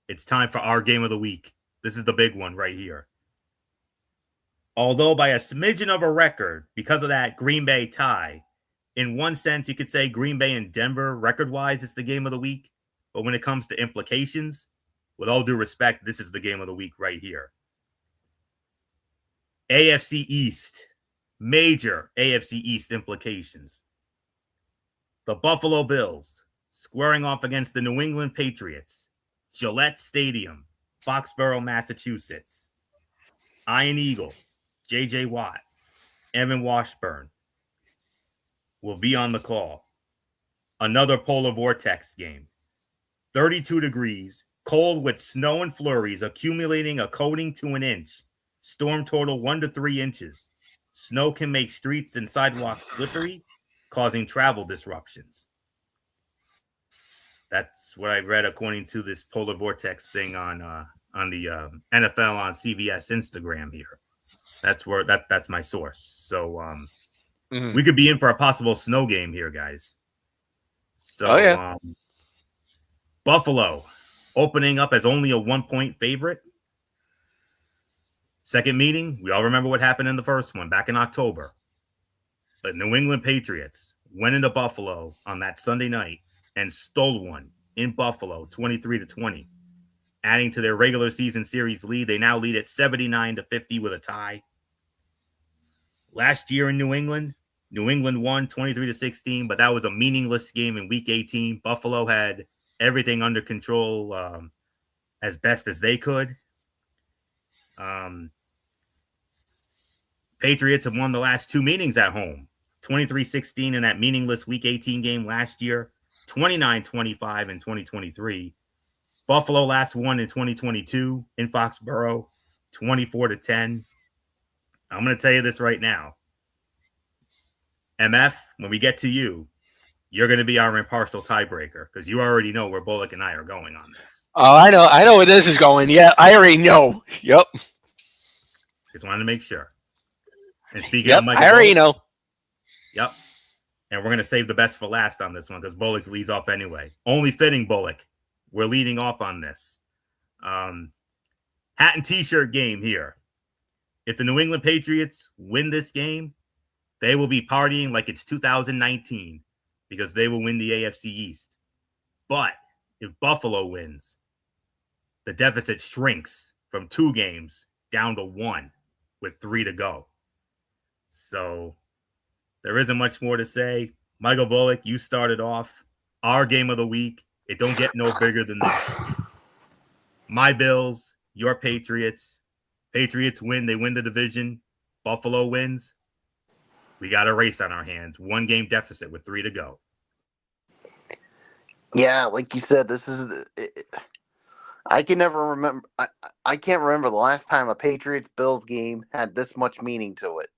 It's time for our game of the week. This is the big one right here. Although by a smidgen of a record, because of that Green Bay tie, in one sense, you could say Green Bay and Denver, record-wise, is the game of the week. But when it comes to implications, with all due respect, this is the game of the week right here. AFC East. Major AFC East implications. The Buffalo Bills squaring off against the New England Patriots. Gillette Stadium, Foxborough, Massachusetts. Iron Eagle, J.J. Watt, Evan Washburn will be on the call. Another polar vortex game. 32 degrees, cold with snow and flurries accumulating a coating to an inch. Storm total 1 to 3 inches. Snow can make streets and sidewalks slippery, causing travel disruptions. That's what I read according to this polar vortex thing on the NFL on CBS Instagram here. That's my source. So we could be in for a possible snow game here, guys. So Buffalo opening up as only a 1-point favorite. Second meeting, we all remember what happened in the first one back in October. The New England Patriots went into Buffalo on that Sunday night and stole one in Buffalo, 23-20, adding to their regular season series lead. They now lead at 79-50 with a tie. Last year in New England won 23-16, but that was a meaningless game in Week 18. Buffalo had everything under control as best as they could. Patriots have won the last two meetings at home, 23-16 in that meaningless Week 18 game last year, 29-25 in 2023. Buffalo last won in 2022 in Foxborough, 24-10. I'm going to tell you this right now. MF, when we get to you, you're going to be our impartial tiebreaker because you already know where Bullock and I are going on this. Oh, I know where this is going. Yeah, I already know. Yep. Just wanted to make sure. And speaking Yep, of Michael I already Bullock, know. Yep. And we're going to save the best for last on this one because Bullock leads off anyway. Only fitting Bullock. We're leading off on this. Hat and t-shirt game here. If the New England Patriots win this game, they will be partying like it's 2019 because they will win the AFC East. But if Buffalo wins, the deficit shrinks from 2 games down to 1 with 3 to go. So there isn't much more to say. Michael Bullock, you started off our game of the week. It don't get no bigger than this. My Bills, your Patriots. Patriots win. They win the division. Buffalo wins. We got a race on our hands. 1 game deficit with 3 to go. Yeah, like you said, this is. I can never remember. I can't remember the last time a Patriots Bills game had this much meaning to it.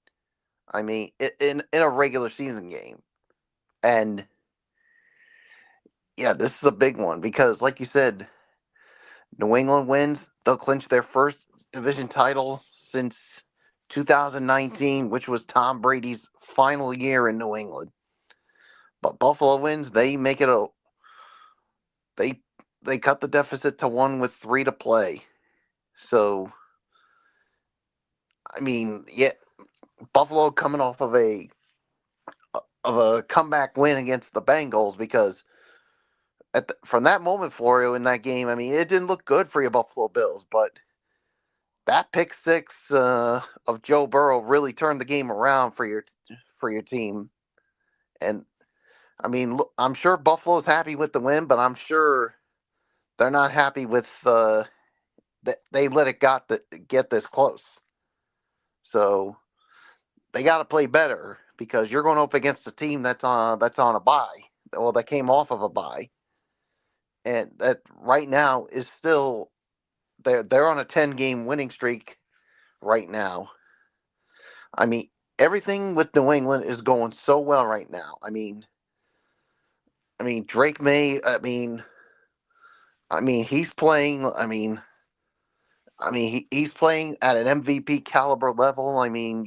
I mean, in a regular season game, and yeah, this is a big one because, like you said, New England wins. They'll clinch their first division title since 2019, which was Tom Brady's final year in New England. But Buffalo wins. They make it a. They cut the deficit to 1 with 3 to play. So, I mean, yeah, Buffalo coming off of a comeback win against the Bengals because from that moment for you in that game, I mean, it didn't look good for your Buffalo Bills, but that pick 6 of Joe Burrow really turned the game around for your team. And I mean, look, I'm sure Buffalo's happy with the win, but I'm sure they're not happy with that they let it get this close. So they got to play better because you're going up against a team that's on a bye. Well, that came off of a bye, and that right now is still they're on a 10-game winning streak right now. I mean, everything with New England is going so well right now. I mean Drake May. I mean he's playing. He's playing at an MVP caliber level. I mean,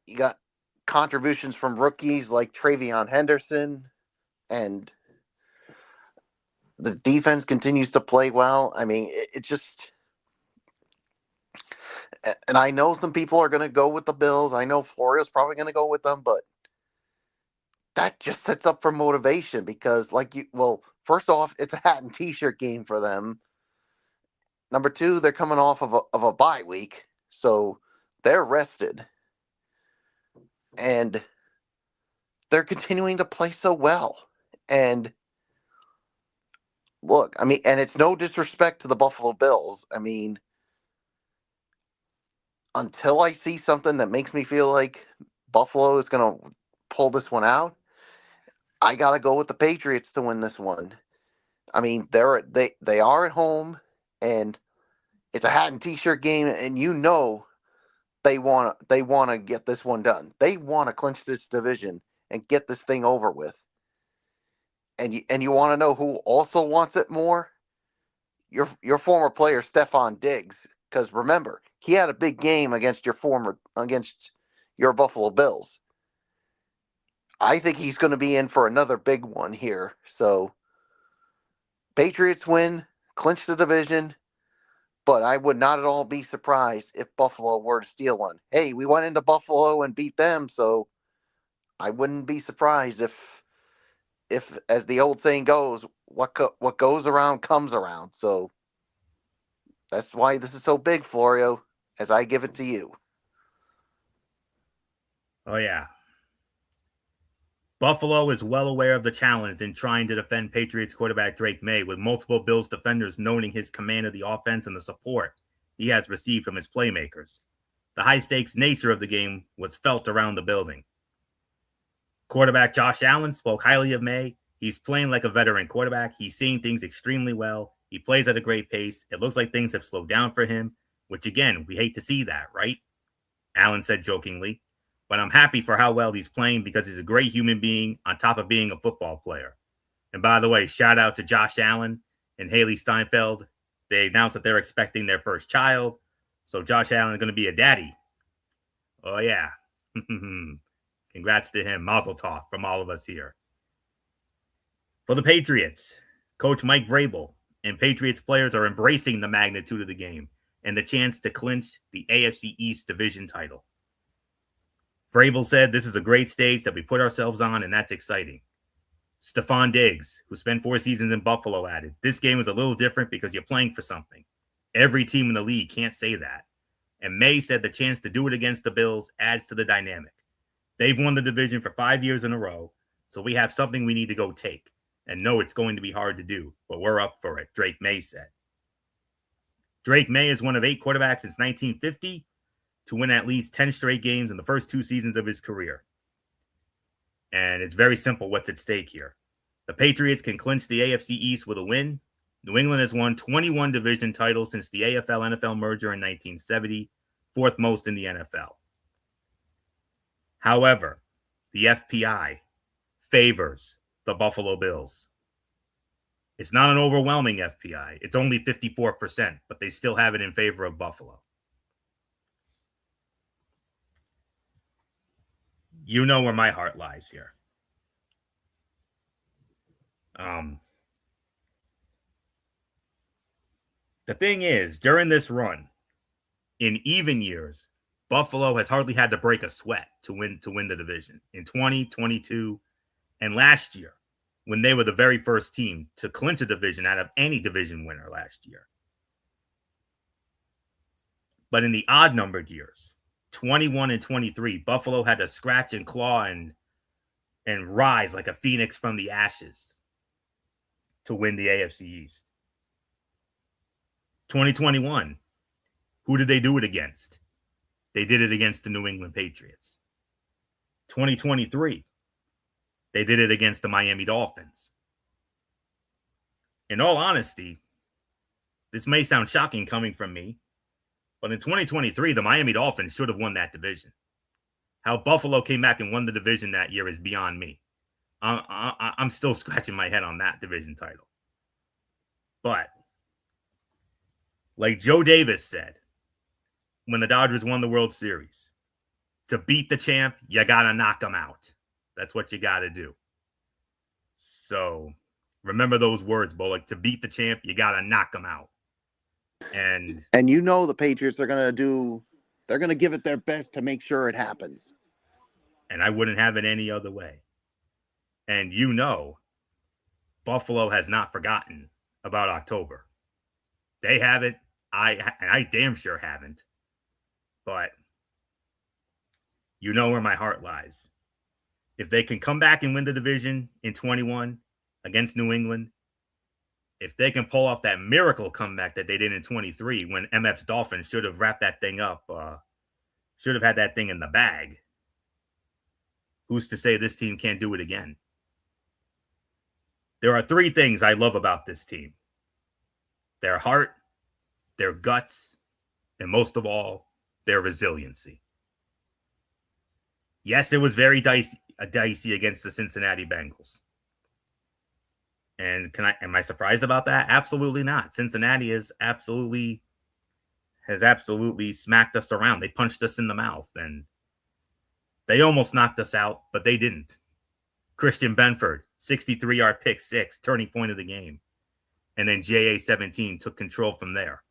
you got contributions from rookies like Travion Henderson, and the defense continues to play well. I mean, it just, and I know some people are going to go with the Bills. I know Florio's probably going to go with them, but that just sets up for motivation because, first off, it's a hat and t-shirt game for them. Number 2, they're coming off of a bye week, so they're rested. And they're continuing to play so well. And look, I mean, and it's no disrespect to the Buffalo Bills. I mean, until I see something that makes me feel like Buffalo is going to pull this one out, I got to go with the Patriots to win this one. I mean, they are at home, and it's a hat and t-shirt game, and they want to get this one done. They want to clinch this division and get this thing over with. And you want to know who also wants it more? Your former player Stephon Diggs, because remember, he had a big game against your Buffalo Bills. I think he's going to be in for another big one here. So, Patriots win, clinch the division. but I would not at all be surprised if Buffalo were to steal one. Hey, we went into Buffalo and beat them, so I wouldn't be surprised if as the old saying goes, what goes around comes around. So that's why this is so big, Florio, as I give it to you. Oh, yeah. Buffalo is well aware of the challenge in trying to defend Patriots quarterback Drake May, with multiple Bills defenders noting his command of the offense and the support he has received from his playmakers. The high-stakes nature of the game was felt around the building. Quarterback Josh Allen spoke highly of May. He's playing like a veteran quarterback. He's seeing things extremely well. He plays at a great pace. It looks like things have slowed down for him, which, again, we hate to see that, right? Allen said jokingly. But I'm happy for how well he's playing because he's a great human being on top of being a football player. And by the way, shout out to Josh Allen and Haley Steinfeld. They announced that they're expecting their first child. So Josh Allen is going to be a daddy. Oh, yeah. Congrats to him. Mazel tov from all of us here. For the Patriots, Coach Mike Vrabel and Patriots players are embracing the magnitude of the game and the chance to clinch the AFC East division title. Vrabel said this is a great stage that we put ourselves on, and that's exciting. Stephon Diggs, who spent 4 seasons in Buffalo, added, this game is a little different because you're playing for something. Every team in the league can't say that. And May said the chance to do it against the Bills adds to the dynamic. They've won the division for 5 years in a row, so we have something we need to go take. And know it's going to be hard to do, but we're up for it, Drake May said. Drake May is one of 8 quarterbacks since 1950 to win at least 10 straight games in the first 2 seasons of his career. And it's very simple what's at stake here. The Patriots can clinch the AFC East with a win. New England has won 21 division titles since the AFL-NFL merger in 1970, 4th most in the NFL. However, the FPI favors the Buffalo Bills. It's not an overwhelming FPI. It's only 54%, but they still have it in favor of Buffalo. You know where my heart lies here. The thing is, during this run, in even years, Buffalo has hardly had to break a sweat to win the division. In 2022 and last year, when they were the very first team to clinch a division out of any division winner last year. But in the odd-numbered years, 21 and 23, Buffalo had to scratch and claw and rise like a phoenix from the ashes to win the AFC East. 2021, who did they do it against? They did it against the New England Patriots. 2023, they did it against the Miami Dolphins. In all honesty, this may sound shocking coming from me, but in 2023, the Miami Dolphins should have won that division. How Buffalo came back and won the division that year is beyond me. I'm still scratching my head on that division title. But, like Joe Davis said, when the Dodgers won the World Series, to beat the champ, you got to knock them out. That's what you got to do. So, remember those words, Bullock. To beat the champ, you got to knock them out. And you know the Patriots are going to give it their best to make sure it happens. And I wouldn't have it any other way. And you know, Buffalo has not forgotten about October. They haven't. I damn sure haven't. But you know where my heart lies. If they can come back and win the division in 21 against New England, if they can pull off that miracle comeback that they did in 23 when MF's Dolphins should have wrapped that thing up, should have had that thing in the bag, who's to say this team can't do it again? There are 3 things I love about this team: their heart, their guts, and most of all, their resiliency. Yes, it was very dicey against the Cincinnati Bengals. And am I surprised about that? Absolutely not. Cincinnati has absolutely smacked us around. They punched us in the mouth, and they almost knocked us out, but they didn't. Christian Benford, 63-yard pick 6, turning point of the game. And then JA-17 took control from there.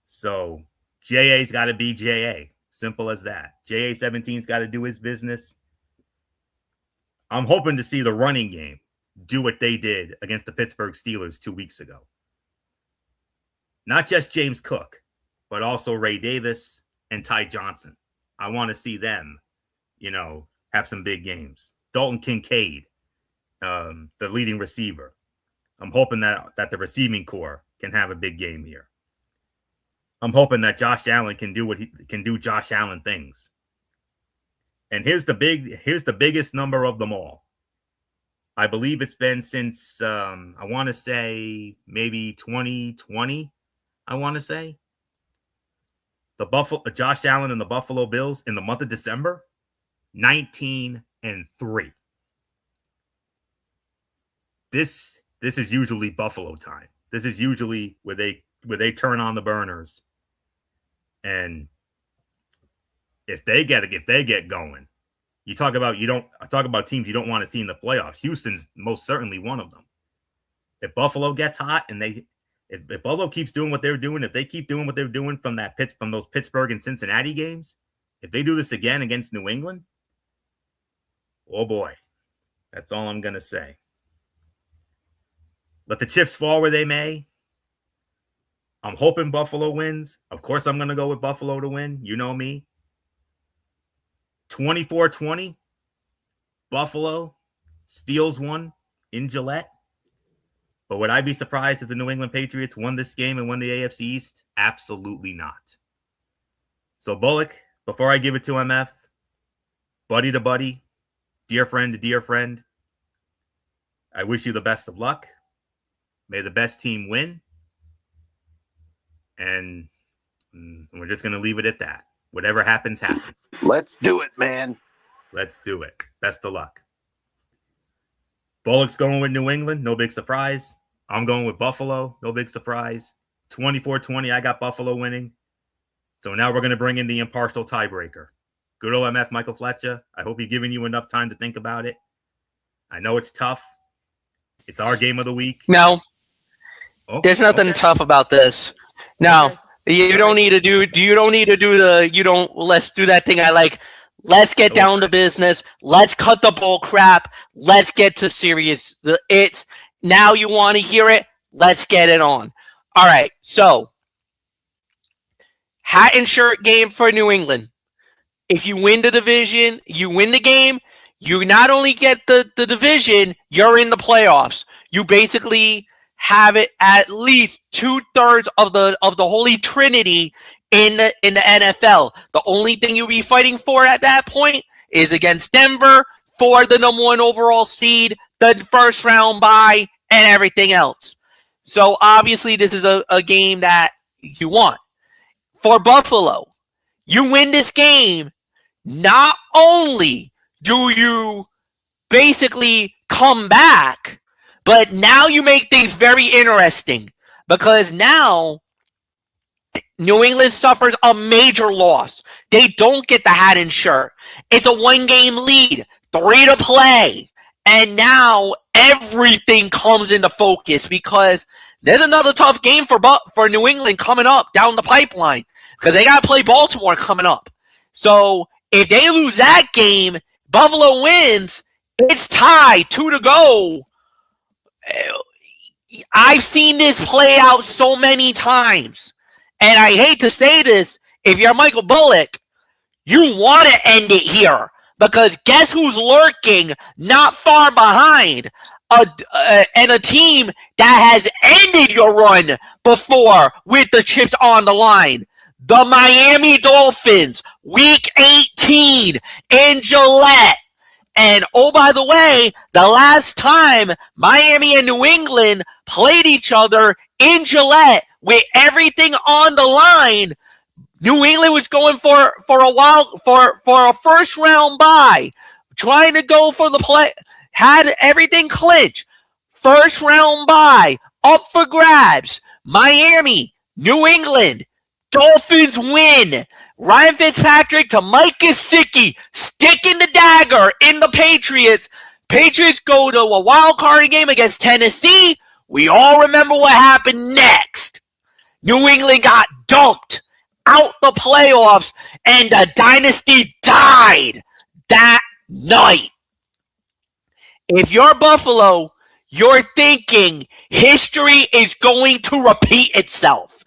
So JA's got to be JA. Simple as that. JA 17's got to do his business. I'm hoping to see the running game do what they did against the Pittsburgh Steelers 2 weeks ago. Not just James Cook, but also Ray Davis and Ty Johnson. I want to see them, have some big games. Dalton Kincaid, the leading receiver. I'm hoping that the receiving core can have a big game here. I'm hoping that Josh Allen can do what he can do, Josh Allen things. And here's the biggest number of them all. I believe it's been since I want to say maybe 2020. I want to say Josh Allen and the Buffalo Bills in the month of December, 19-3. This is usually Buffalo time. This is usually where they turn on the burners. And if they get going, talk about teams you don't want to see in the playoffs. Houston's most certainly one of them. If Buffalo gets hot and if Buffalo keeps doing what they're doing, if they keep doing what they're doing from those Pittsburgh and Cincinnati games, if they do this again against New England, oh boy, that's all I'm gonna say. Let the chips fall where they may. I'm hoping Buffalo wins. Of course, I'm going to go with Buffalo to win. You know me. 24-20. Buffalo steals one in Gillette. But would I be surprised if the New England Patriots won this game and won the AFC East? Absolutely not. So, Bullock, before I give it to MF, buddy to buddy, dear friend to dear friend, I wish you the best of luck. May the best team win. And we're just going to leave it at that. Whatever happens, happens. Let's do it, man. Let's do it. Best of luck. Bullock's going with New England. No big surprise. I'm going with Buffalo. No big surprise. 24-20. I got Buffalo winning. So now we're going to bring in the impartial tiebreaker. Good old MF Michael Fletcher. I hope he's giving you enough time to think about it. I know it's tough. It's our game of the week. No. There's nothing tough about this. No, you don't need to do let's do that thing I like. Let's get down to business. Let's cut the bull crap. Let's get to serious. Now you want to hear it? Let's get it on. All right. So, hat and shirt game for New England. If you win the division, you win the game. You not only get the division, you're in the playoffs. You basically have it at least 2/3 of the Holy Trinity in the NFL. The only thing you'll be fighting for at that point is against Denver for the number 1 overall seed, the first round bye, and everything else. So obviously this is a game that you want. For Buffalo, you win this game, not only do you basically come back, but now you make things very interesting because now New England suffers a major loss. They don't get the hat and shirt. It's a 1-game lead, 3 to play. And now everything comes into focus because there's another tough game for New England coming up down the pipeline because they got to play Baltimore coming up. So if they lose that game, Buffalo wins, it's tied, 2 to go. I've seen this play out so many times. And I hate to say this, if you're Michael Bullock, you want to end it here. Because guess who's lurking not far behind? And a team that has ended your run before with the chips on the line. The Miami Dolphins, Week 18 in Gillette. And, oh, by the way, the last time Miami and New England played each other in Gillette with everything on the line, New England was going for a first round bye, trying to go for the play, had everything clinched. First round bye, up for grabs. Miami, New England, Dolphins win. Ryan Fitzpatrick to Mike Gesicki, sticking the dagger in the Patriots. Patriots go to a wild card game against Tennessee. We all remember what happened next. New England got dumped out the playoffs, and the dynasty died that night. If you're Buffalo, you're thinking history is going to repeat itself.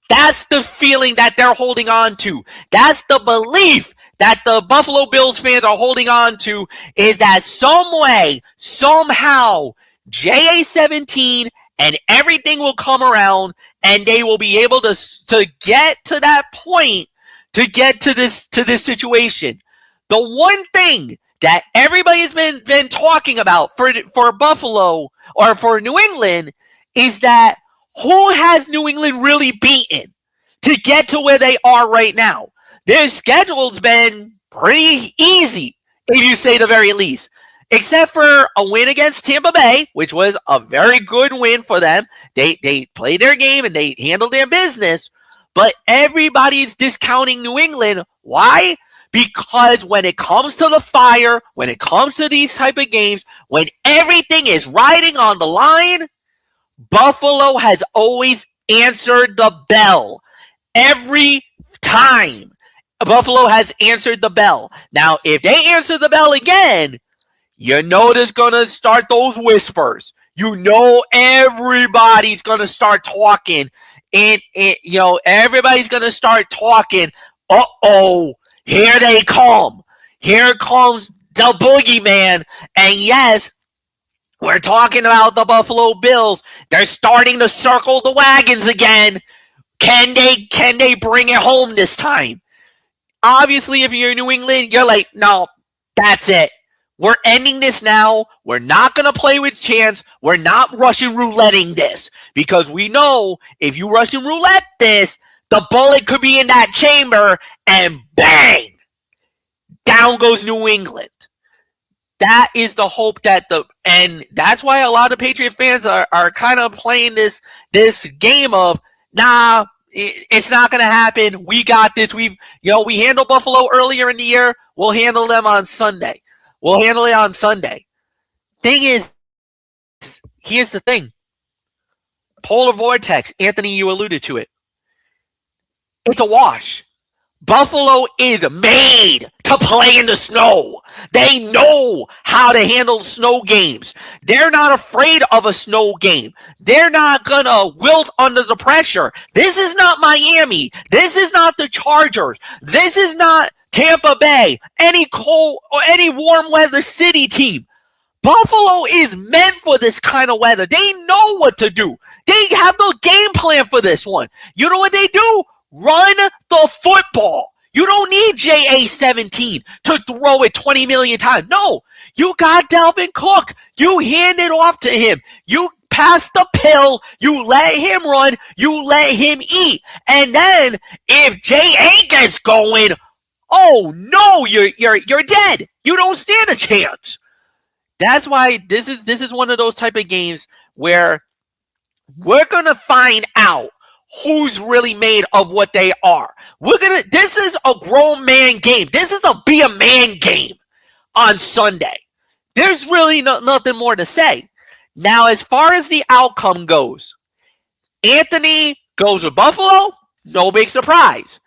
That's the feeling that they're holding on to. That's the belief that the Buffalo Bills fans are holding on to, is that some way, somehow, JA-17 and everything will come around, and they will be able to get to that point, to get to this situation. The one thing that everybody's been talking about for Buffalo or for New England is that who has New England really beaten to get to where they are right now? Their schedule's been pretty easy, if you say the very least. Except for a win against Tampa Bay, which was a very good win for them. They played their game and they handled their business. But everybody's discounting New England. Why? Because when it comes to the fire, when it comes to these type of games, when everything is riding on the line, Buffalo has always answered the bell. Every time Buffalo has answered the bell. Now, if they answer the bell again, you know there's going to start those whispers. You know everybody's going to start talking. And everybody's going to start talking. Uh-oh, here they come. Here comes the boogeyman. And yes, we're talking about the Buffalo Bills. They're starting to circle the wagons again. Can they bring it home this time? Obviously, if you're in New England, you're like, no, that's it. We're ending this now. We're not going to play with chance. We're not Russian rouletting this. Because we know if you Russian roulette this, the bullet could be in that chamber and bang! Down goes New England. That is the hope and that's why a lot of Patriot fans are kind of playing this game of, nah, it's not going to happen. We got this. We handled Buffalo earlier in the year. We'll handle them on Sunday. We'll handle it on Sunday. Thing is, here's the thing. Polar vortex. Anthony, you alluded to it. It's a wash. Buffalo is made to play in the snow. They know how to handle snow games. They're not afraid of a snow game. They're not going to wilt under the pressure. This is not Miami. This is not the Chargers. This is not Tampa Bay, any cold or any warm weather city team. Buffalo is meant for this kind of weather. They know what to do. They have the game plan for this one. You know what they do? Run the football. You don't need JA-17 to throw it 20 million times. No, you got Dalvin Cook. You hand it off to him. You pass the pill. You let him run. You let him eat. And then if JA gets going, oh no, you're dead. You don't stand a chance. That's why this is one of those type of games where we're gonna find out who's really made of what they are. This is a grown man game. This is a be a man game on Sunday. There's really nothing more to say. Now, as far as the outcome goes, Anthony goes with Buffalo. No big surprise.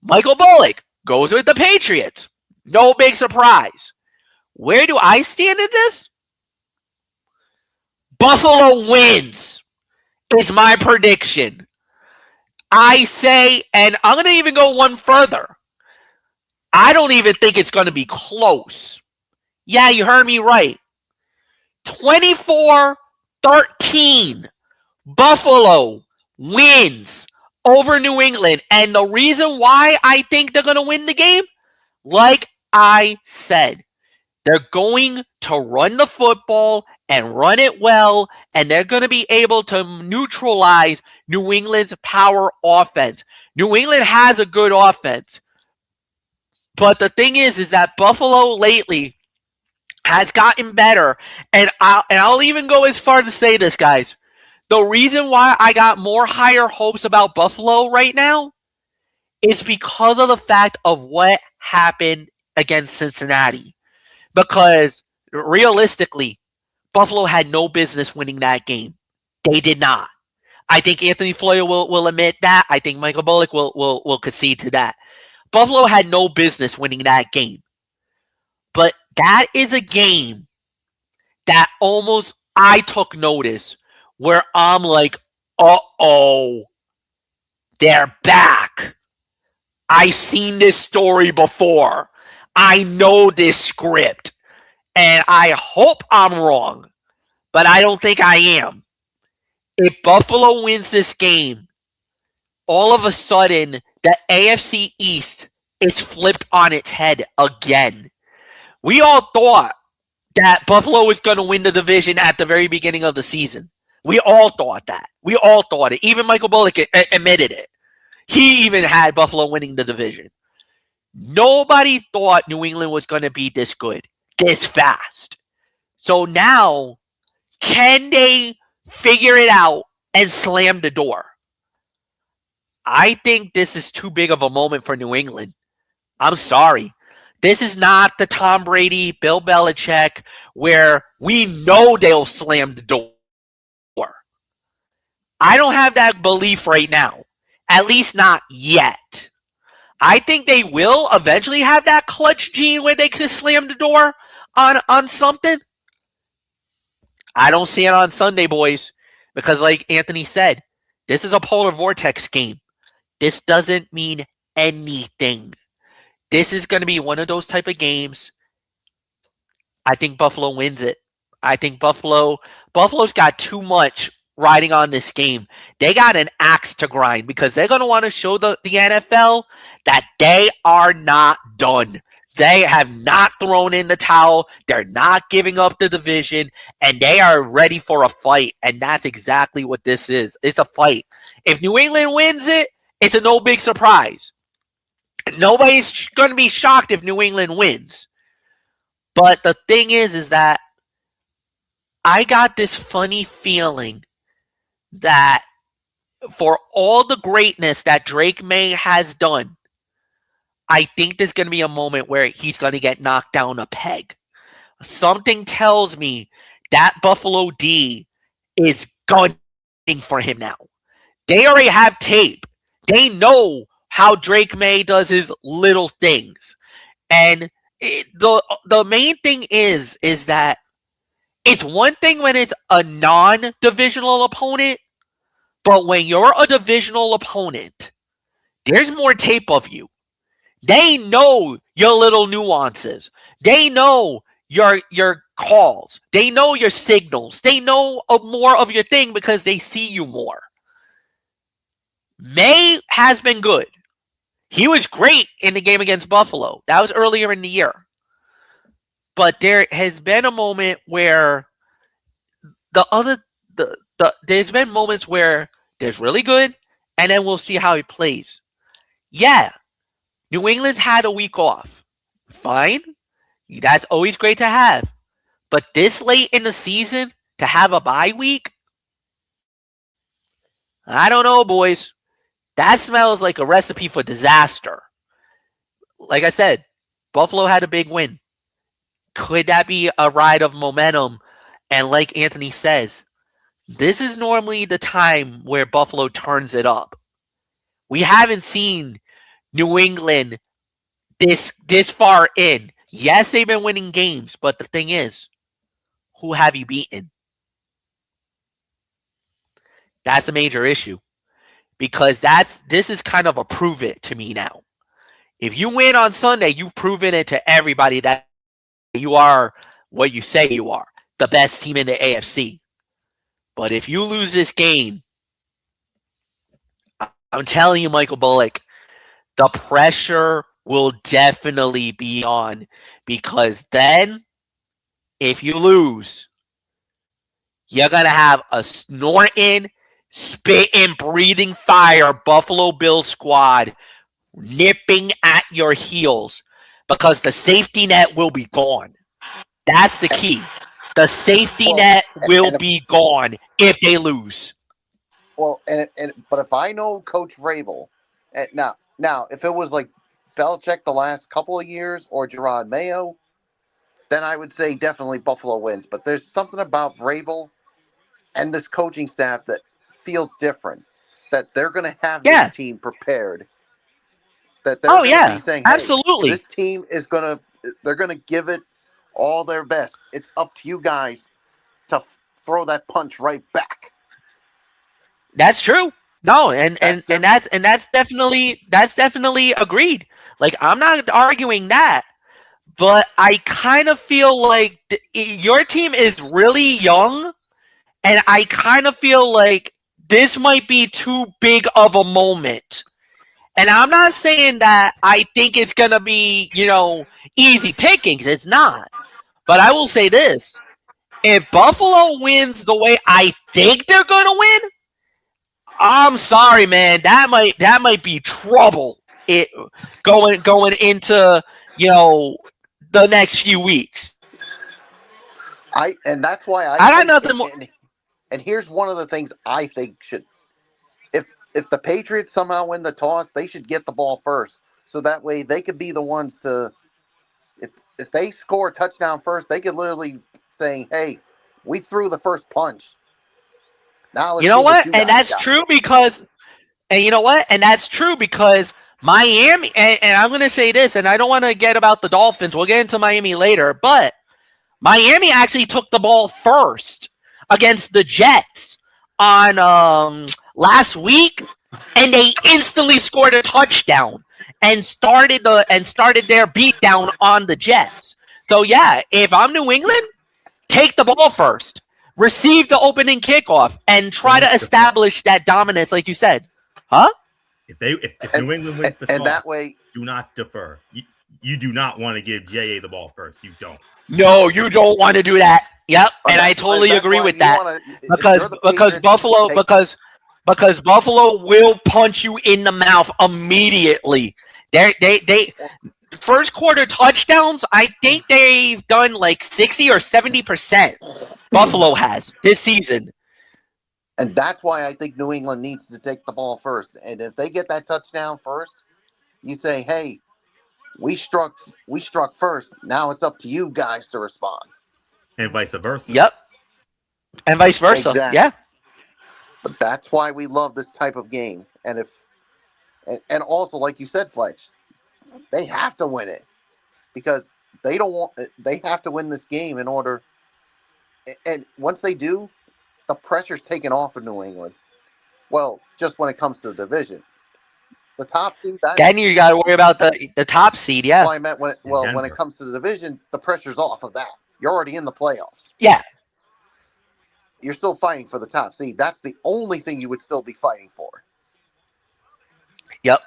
Michael Bullock goes with the Patriots. No big surprise. Where do I stand in this? Buffalo wins. It's my prediction. I say, and I'm going to even go one further. I don't even think it's going to be close. Yeah, you heard me right. 24-13. Buffalo wins over New England. And the reason why I think they're going to win the game, like I said, they're going to run the football and run it well, and they're going to be able to neutralize New England's power offense. New England has a good offense. But the thing is that Buffalo lately has gotten better. And I'll even go as far to say this, guys. The reason why I got more higher hopes about Buffalo right now is because of the fact of what happened against Cincinnati. Because realistically, Buffalo had no business winning that game. They did not. I think Anthony Floyer will admit that. I think Michael Bullock will concede to that. Buffalo had no business winning that game. But that is a game that almost I took notice where I'm like, uh-oh, they're back. I seen this story before. I know this script. And I hope I'm wrong, but I don't think I am. If Buffalo wins this game, all of a sudden, the AFC East is flipped on its head again. We all thought that Buffalo was going to win the division at the very beginning of the season. We all thought that. We all thought it. Even Michael Bullock admitted it. He even had Buffalo winning the division. Nobody thought New England was going to be this good, this fast. So now, can they figure it out and slam the door? I think this is too big of a moment for New England. I'm sorry. This is not the Tom Brady, Bill Belichick, where we know they'll slam the door. I don't have that belief right now. At least not yet. I think they will eventually have that clutch gene where they could slam the door on something. I don't see it on Sunday, boys, because like Anthony said, this is a polar vortex game. This doesn't mean anything. This is going to be one of those type of games. I think Buffalo wins it. I think Buffalo's got too much riding on this game. They got an axe to grind because they're going to want to show the NFL that they are not done. They have not thrown in the towel. They're not giving up the division, and they are ready for a fight, and that's exactly what this is. It's a fight. If New England wins it, it's a no big surprise. Nobody's going to be shocked if New England wins. But the thing is that I got this funny feeling that for all the greatness that Drake May has done, I think there's going to be a moment where he's going to get knocked down a peg. Something tells me that Buffalo D is gunning for him now. They already have tape. They know how Drake May does his little things. And the main thing is that it's one thing when it's a non-divisional opponent, but when you're a divisional opponent, there's more tape of you. They know your little nuances. They know your calls. They know your signals. They know more of your thing because they see you more. May has been good. He was great in the game against Buffalo. That was earlier in the year. But there has been a moment where there's been moments where there's really good, and then we'll see how he plays. Yeah, New England's had a week off. Fine. That's always great to have. But this late in the season, to have a bye week? I don't know, boys. That smells like a recipe for disaster. Like I said, Buffalo had a big win. Could that be a ride of momentum? And like Anthony says, this is normally the time where Buffalo turns it up. We haven't seen New England this far in. Yes, they've been winning games, but the thing is, who have you beaten? That's a major issue. Because this is kind of a prove it to me now. If you win on Sunday, you've proven it to everybody that you are what you say you are, the best team in the AFC. But if you lose this game, I'm telling you, Michael Bullock, the pressure will definitely be on. Because then, if you lose, you're going to have a snorting, spitting, breathing fire Buffalo Bills squad nipping at your heels because the safety net will be gone. That's the key. The safety net will be gone if they lose. Well, but if I know Coach Vrabel, now if it was like Belichick the last couple of years or Gerard Mayo, then I would say definitely Buffalo wins. But there's something about Vrabel and this coaching staff that feels different. That they're going to have Yeah. this team prepared. That they're going to be saying, hey, absolutely. this team is going to, they're going to give it all their best. It's up to you guys to throw that punch right back. That's true. No, and that's definitely agreed. Like, I'm not arguing that, but I kind of feel like your team is really young, and I kind of feel like this might be too big of a moment. And I'm not saying that I think it's gonna be, easy pickings. It's not. But I will say this: if Buffalo wins the way I think they're gonna win, I'm sorry, man. That might be trouble. It going into the next few weeks. And that's why I got nothing more. And here's one of the things I think should, if the Patriots somehow win the toss, they should get the ball first, so that way they could be the ones to, if they score a touchdown first, they could literally say, hey, we threw the first punch. Now let's You know see what? you And guys that's true because, Miami, and I'm going to say this, and I don't want to get about the Dolphins. We'll get into Miami later, but Miami actually took the ball first against the Jets on last week, and they instantly scored a touchdown and started their beatdown on the Jets. So yeah, if I'm New England, take the ball first, receive the opening kickoff, and try to establish that dominance, like you said. Huh? If New England wins the toss, and that way, do not defer. You do not want to give JA the ball first. You don't. No, you don't want to do that. Yep, and I totally agree with that because Buffalo will punch you in the mouth immediately. They first quarter touchdowns. I think they've done like 60 or 70%. Buffalo has this season. And that's why I think New England needs to take the ball first. And if they get that touchdown first, you say, hey, we struck first. Now it's up to you guys to respond. And vice versa. Yep. And vice versa. Exactly. Yeah. But that's why we love this type of game. And also, like you said, Fletch, they have to win it because they have to win this game in order. And once they do, the pressure's taken off of New England. Well, just when it comes to the division. The top seed. Then you got to worry about the top seed, yeah. Well, I meant when it comes to the division, the pressure's off of that. You're already in the playoffs. Yeah. You're still fighting for the top seed. That's the only thing you would still be fighting for. Yep.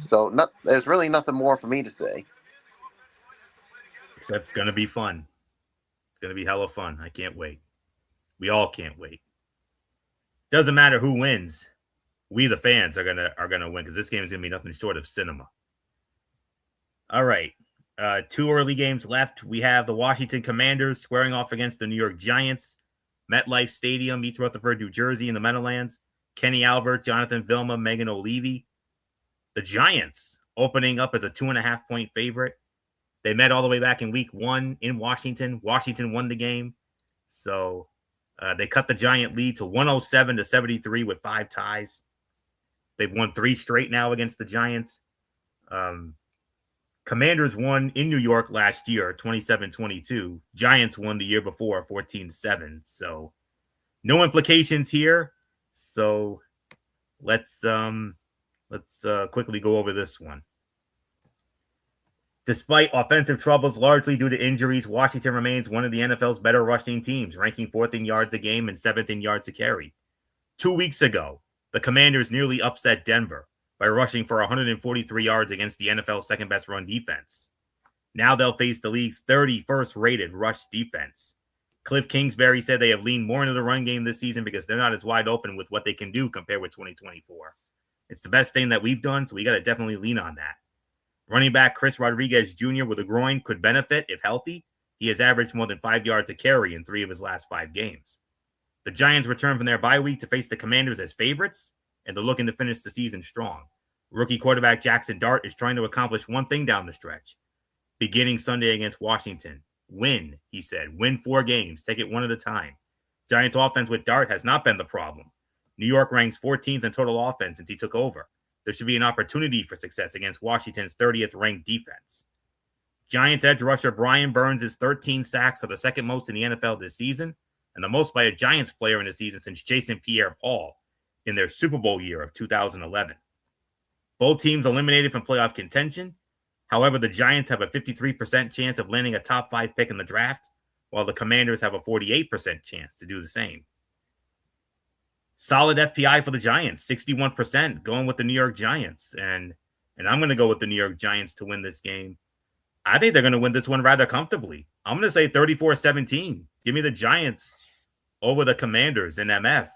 So there's really nothing more for me to say. Except it's going to be fun. It's going to be hella fun. I can't wait. We all can't wait. Doesn't matter who wins. We, the fans, are gonna win because this game is gonna be nothing short of cinema. All right, 2 early games left. We have the Washington Commanders squaring off against the New York Giants, MetLife Stadium, East Rutherford, New Jersey, in the Meadowlands. Kenny Albert, Jonathan Vilma, Megan O'Leary. The Giants opening up as a 2.5-point favorite. They met all the way back in Week 1 in Washington. Washington won the game, so they cut the Giant lead to 107-73 with 5 ties. They've won 3 straight now against the Giants. Commanders won in New York last year, 27-22. Giants won the year before, 14-7. So no implications here. So let's quickly go over this one. Despite offensive troubles largely due to injuries, Washington remains one of the NFL's better rushing teams, ranking 4th in yards a game and 7th in yards a carry. 2 weeks ago, the Commanders nearly upset Denver by rushing for 143 yards against the NFL's second-best run defense. Now they'll face the league's 31st rated rush defense. Cliff Kingsbury said they have leaned more into the run game this season because they're not as wide open with what they can do compared with 2024. It's the best thing that we've done, so we got to definitely lean on that. Running back Chris Rodriguez Jr. with a groin could benefit if healthy. He has averaged more than 5 yards a carry in 3 of his last 5 games. The Giants return from their bye week to face the Commanders as favorites, and they're looking to finish the season strong. Rookie quarterback Jackson Dart is trying to accomplish one thing down the stretch. Beginning Sunday against Washington. Win, he said. Win 4 games. Take it one at a time. Giants offense with Dart has not been the problem. New York ranks 14th in total offense since he took over. There should be an opportunity for success against Washington's 30th ranked defense. Giants edge rusher Brian Burns' 13 sacks are the second most in the NFL this season, and the most by a Giants player in the season since Jason Pierre-Paul in their Super Bowl year of 2011. Both teams eliminated from playoff contention. However, the Giants have a 53% chance of landing a top 5 pick in the draft, while the Commanders have a 48% chance to do the same. Solid FPI for the Giants, 61%, going with the New York Giants. And I'm going to go with the New York Giants to win this game. I think they're going to win this one rather comfortably. I'm going to say 34-17. Give me the Giants over the Commanders in MF.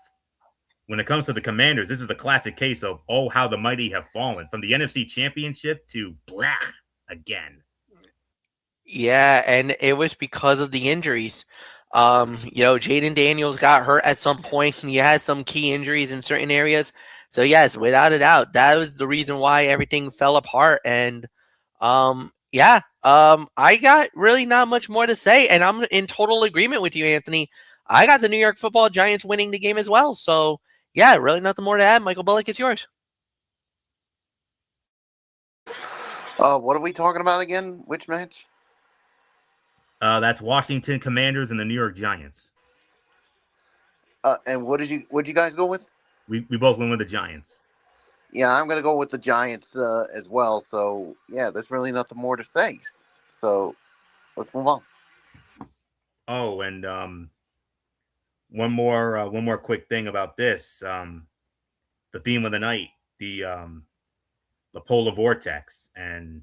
When it comes to the Commanders, this is the classic case of, oh, how the mighty have fallen. From the NFC Championship to blah again. Yeah, and it was because of the injuries. Jaden Daniels got hurt at some point. He had some key injuries in certain areas. So, yes, without a doubt, that was the reason why everything fell apart. And I got really not much more to say, and I'm in total agreement with you, Anthony. I got the New York Football Giants winning the game as well. So, yeah, really nothing more to add. Michael Bullock, it's yours. What are we talking about again? Which match? That's Washington Commanders and the New York Giants. And what did you guys go with? We both went with the Giants. Yeah, I'm going to go with the Giants as well. So, yeah, there's really nothing more to say. So, let's move on. Oh, and one more quick thing about this. The theme of the night, the polar vortex, and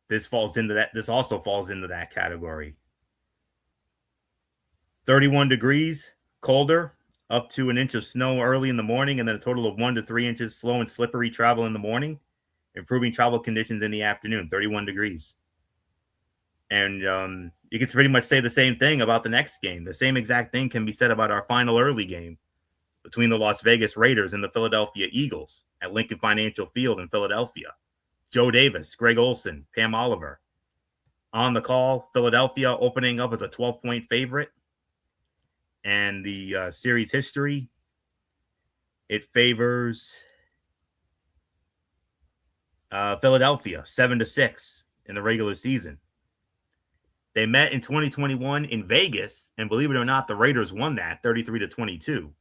this falls into that. This also falls into that category. 31 degrees, colder, up to an inch of snow early in the morning, and then a total of 1 to 3 inches slow and slippery travel in the morning, improving travel conditions in the afternoon, 31 degrees. And you can pretty much say the same thing about the next game. The same exact thing can be said about our final early game between the Las Vegas Raiders and the Philadelphia Eagles at Lincoln Financial Field in Philadelphia. Joe Davis, Greg Olson, Pam Oliver. On the call, Philadelphia opening up as a 12-point favorite. And the series history, it favors Philadelphia 7-6 in the regular season. They met in 2021 in Vegas, and believe it or not, the Raiders won that 33-22.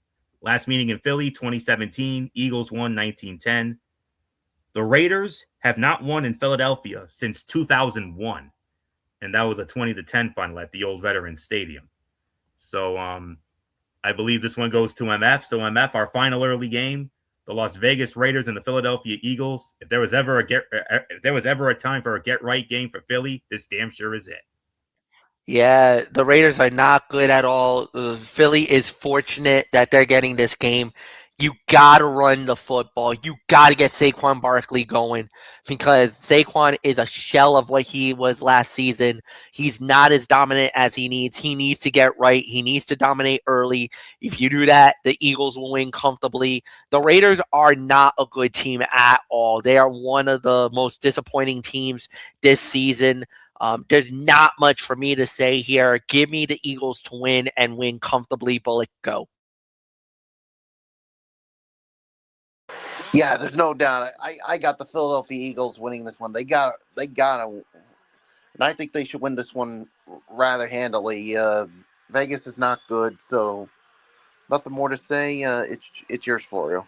Last meeting in Philly, 2017, Eagles won 19-10. The Raiders have not won in Philadelphia since 2001, and that was a 20-10 final at the old Veterans Stadium. So I believe this one goes to MF. So MF, our final early game, the Las Vegas Raiders and the Philadelphia Eagles. If there was ever a time for a get right game for Philly, this damn sure is it. Yeah, the Raiders are not good at all. Philly is fortunate that they're getting this game. You got to run the football. You got to get Saquon Barkley going because Saquon is a shell of what he was last season. He's not as dominant as he needs. He needs to get right. He needs to dominate early. If you do that, the Eagles will win comfortably. The Raiders are not a good team at all. They are one of the most disappointing teams this season. There's not much for me to say here. Give me the Eagles to win and win comfortably. Bullock, go. Yeah, there's no doubt. I got the Philadelphia Eagles winning this one. They got to, and I think they should win this one rather handily. Vegas is not good, so nothing more to say. It's yours, Florio.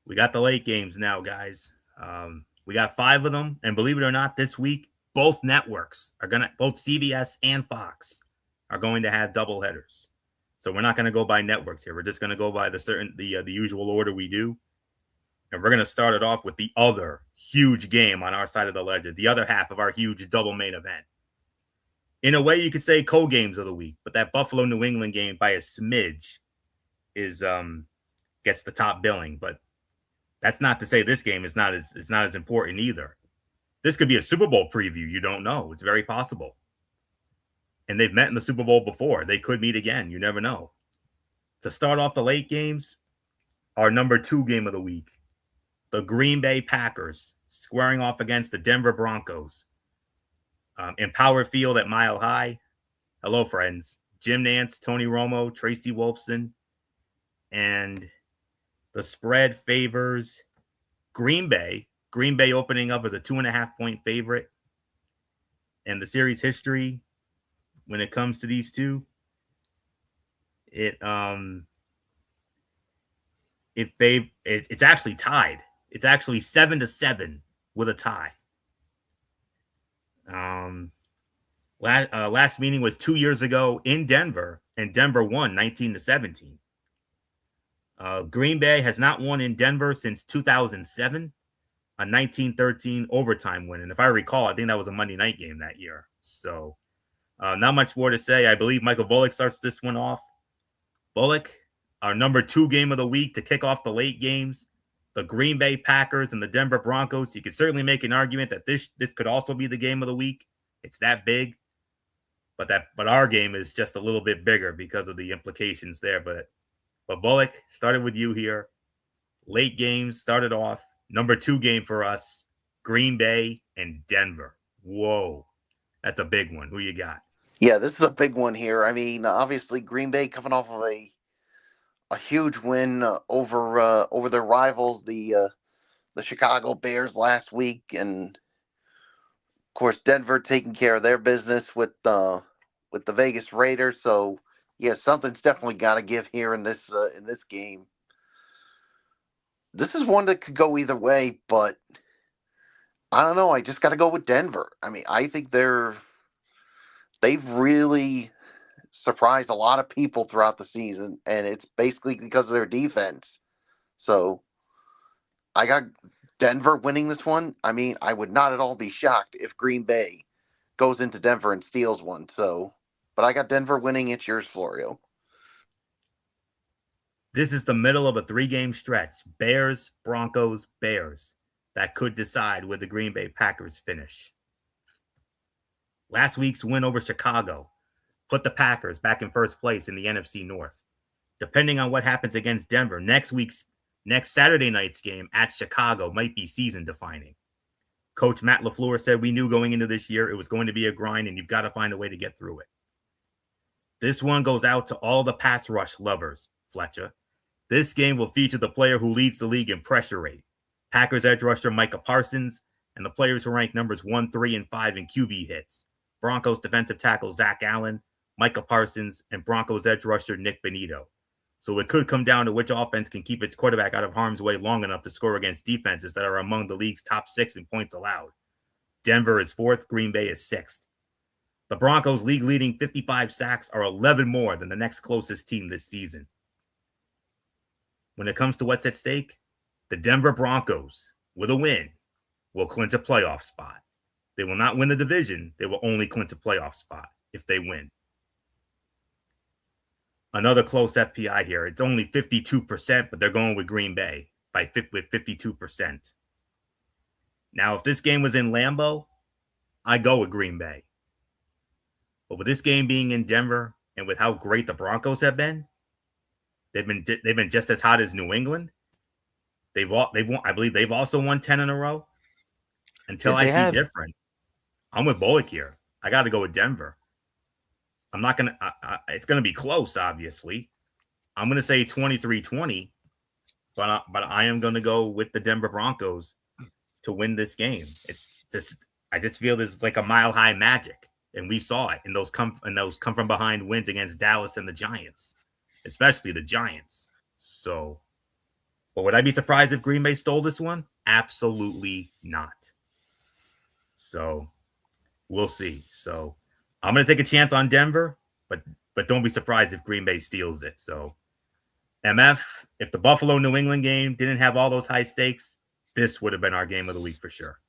We got the late games now, guys. We got 5 of them, and believe it or not, this week both networks are both CBS and Fox are going to have double headers. So we're not going to go by networks here. We're just going to go by the usual order we do. And we're going to start it off with the other huge game on our side of the ledger, the other half of our huge double main event. In a way, you could say co-games of the week, but that Buffalo-New England game by a smidge is gets the top billing. But that's not to say this game is not as important either. This could be a Super Bowl preview. You don't know. It's very possible. And they've met in the Super Bowl before. They could meet again. You never know. To start off the late games, our number 2 game of the week, the Green Bay Packers squaring off against the Denver Broncos. In Power Field at Mile High. Hello, friends. Jim Nantz, Tony Romo, Tracy Wolfson, and the spread favors Green Bay. Green Bay opening up as a 2.5-point favorite. And the series history, when it comes to these two, it's actually tied. It's actually 7-7 with a tie. Last meeting was 2 years ago in Denver, and Denver won 19-17. Green Bay has not won in Denver since 2007, a 1913 overtime win. And if I recall, I think that was a Monday night game that year. So not much more to say. I believe Michael Bullock starts this one off. Bullock, our number 2 game of the week to kick off the late games, the Green Bay Packers and the Denver Broncos. You could certainly make an argument that this could also be the game of the week. It's that big, but our game is just a little bit bigger because of the implications there. But Bullock, started with you here. Late games started off. Number 2 game for us, Green Bay and Denver. Whoa, that's a big one. Who you got? Yeah, this is a big one here. I mean, obviously Green Bay coming off of a huge win over their rivals, the Chicago Bears last week, and of course Denver taking care of their business with the Vegas Raiders. So yeah, something's definitely got to give here in this game. This is one that could go either way, but I don't know. I just got to go with Denver. I mean, I think they've really surprised a lot of people throughout the season, and it's basically because of their defense. So I got Denver winning this one. I mean, I would not at all be shocked if Green Bay goes into Denver and steals one. So, but I got Denver winning. It's yours, Florio. This is the middle of a 3-game stretch. Bears, Broncos, Bears. That could decide where the Green Bay Packers finish. Last week's win over Chicago put the Packers back in first place in the NFC North. Depending on what happens against Denver, next Saturday night's game at Chicago might be season defining. Coach Matt LaFleur said we knew going into this year it was going to be a grind, and you've got to find a way to get through it. This one goes out to all the pass rush lovers, Fletcher. This game will feature the player who leads the league in pressure rate, Packers edge rusher Micah Parsons, and the players who rank numbers 1, 3, and 5 in QB hits, Broncos defensive tackle Zach Allen, Micah Parsons, and Broncos edge rusher Nick Benito. So it could come down to which offense can keep its quarterback out of harm's way long enough to score against defenses that are among the league's top 6 in points allowed. Denver is 4th, Green Bay is 6th. The Broncos' league-leading 55 sacks are 11 more than the next closest team this season. When it comes to what's at stake, the Denver Broncos, with a win, will clinch a playoff spot. They will not win the division. They will only clinch a playoff spot if they win. Another close FPI here. It's only 52%, but they're going with Green Bay with 52%. Now, if this game was in Lambeau, I go with Green Bay. But with this game being in Denver and with how great the Broncos have been, they've been just as hot as New England. They've won. I believe they've also won 10 in a row. Until I see different, I'm with Bullock here. I got to go with Denver. I'm not gonna. It's gonna be close, obviously. I'm gonna say 23-20, but I am gonna go with the Denver Broncos to win this game. I just feel there's like a mile high magic, and we saw it in those come from behind wins against Dallas and the Giants, especially the Giants. So, but would I be surprised if Green Bay stole this one? Absolutely not. So, we'll see. So, I'm going to take a chance on Denver, but don't be surprised if Green Bay steals it. So, MF, if the Buffalo New England game didn't have all those high stakes, this would have been our game of the week for sure.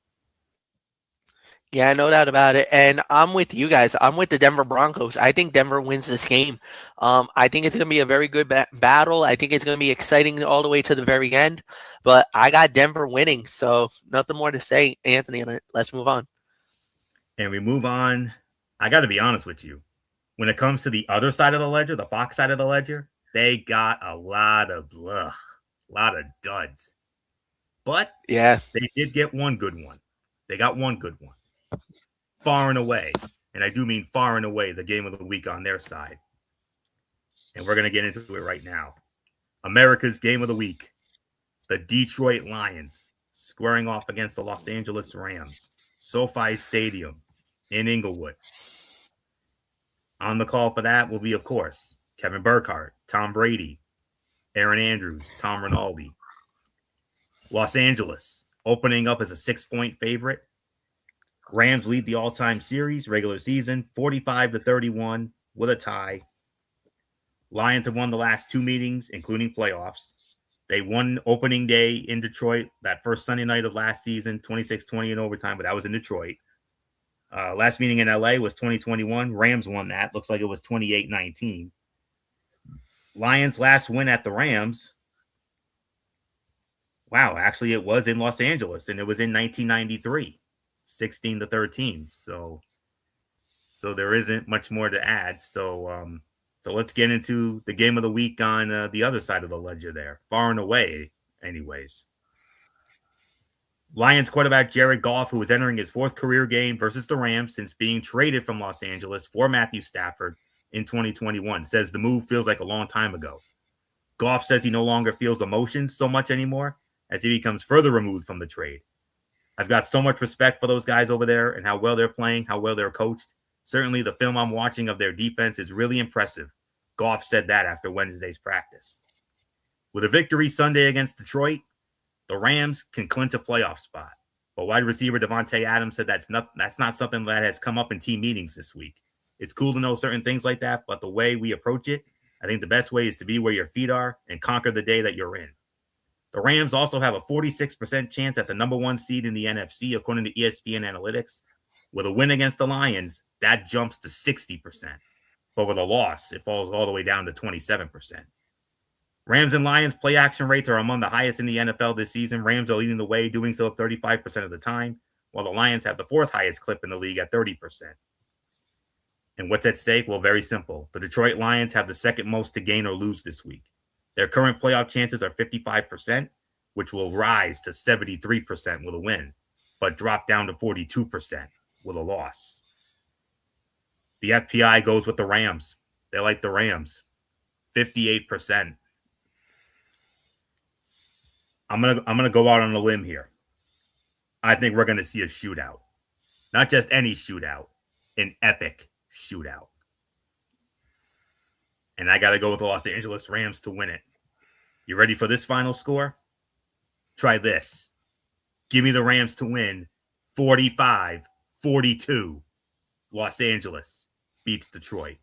Yeah, no doubt about it. And I'm with you guys. I'm with the Denver Broncos. I think Denver wins this game. I think it's going to be a very good battle. I think it's going to be exciting all the way to the very end. But I got Denver winning. So nothing more to say, Anthony. Let's move on. And we move on. I got to be honest with you. When it comes to the other side of the ledger, the Fox side of the ledger, they got a lot of duds. But yeah, they did get one good one. They got one good one. Far and away, and I do mean far and away, the game of the week on their side. And we're going to get into it right now. America's game of the week. The Detroit Lions squaring off against the Los Angeles Rams. SoFi Stadium in Inglewood. On the call for that will be, of course, Kevin Burkhardt, Tom Brady, Aaron Andrews, Tom Rinaldi. Los Angeles opening up as a 6-point favorite. Rams lead the all-time series regular season 45-31 with a tie. Lions have won the last 2 meetings, including playoffs. They won opening day in Detroit, that first Sunday night of last season, 26-20 in overtime, but that was in Detroit. Last meeting in LA was 2021. Rams won that. Looks like it was 28-19. Lions' last win at the Rams. Wow, actually it was in Los Angeles, and it was in 1993, 16-13. So there isn't much more to add. So let's get into the game of the week on the other side of the ledger there, far and away, anyways. Lions quarterback Jared Goff, who is entering his 4th career game versus the Rams since being traded from Los Angeles for Matthew Stafford in 2021, says the move feels like a long time ago. Goff says he no longer feels emotions so much anymore as he becomes further removed from the trade. I've got so much respect for those guys over there and how well they're playing, how well they're coached. Certainly the film I'm watching of their defense is really impressive. Goff said that after Wednesday's practice. With a victory Sunday against Detroit, the Rams can clinch a playoff spot. But wide receiver Devontae Adams said that's not something that has come up in team meetings this week. It's cool to know certain things like that, but the way we approach it, I think the best way is to be where your feet are and conquer the day that you're in. The Rams also have a 46% chance at the number 1 seed in the NFC, according to ESPN Analytics. With a win against the Lions, that jumps to 60%. But with a loss, it falls all the way down to 27%. Rams and Lions play action rates are among the highest in the NFL this season. Rams are leading the way, doing so 35% of the time, while the Lions have the 4th highest clip in the league at 30%. And what's at stake? Well, very simple. The Detroit Lions have the 2nd most to gain or lose this week. Their current playoff chances are 55%, which will rise to 73% with a win, but drop down to 42% with a loss. The FPI goes with the Rams. They like the Rams. 58%. I'm gonna go out on a limb here. I think we're gonna see a shootout. Not just any shootout, an epic shootout. And I gotta go with the Los Angeles Rams to win it. You ready for this final score? Try this. Give me the Rams to win 45-42. Los Angeles beats Detroit.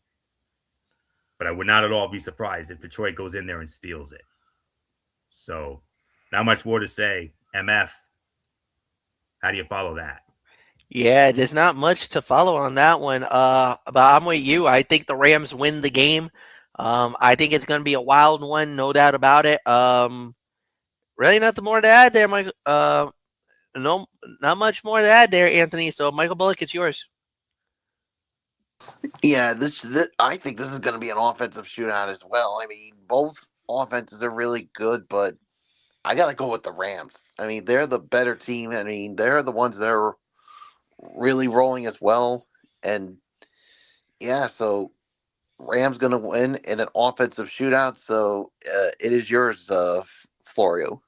But I would not at all be surprised if Detroit goes in there and steals it. So, not much more to say. MF, how do you follow that? Yeah, there's not much to follow on that one. But I'm with you. I think the Rams win the game. I think it's going to be a wild one, no doubt about it. Really nothing more to add there, Mike. No, not much more to add there, Anthony. So, Michael Bullock, it's yours. Yeah, this I think this is going to be an offensive shootout as well. I mean, both offenses are really good, but I got to go with the Rams. I mean, they're the better team. I mean, they're the ones that are really rolling as well. And yeah, so Rams going to win in an offensive shootout. So it is yours, Florio.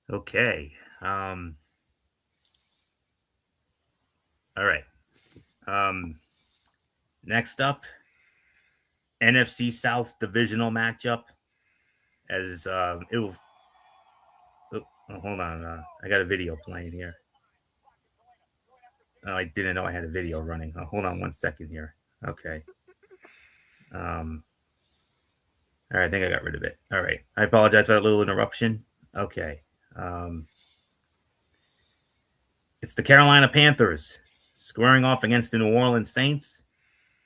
Okay. All right. Next up, NFC South divisional matchup. As it will. Oh, hold on. I got a video playing here. Oh, I didn't know I had a video running. Hold on 1 second here. Okay. All right, I think I got rid of it. All right. I apologize for that little interruption. Okay. It's the Carolina Panthers squaring off against the New Orleans Saints,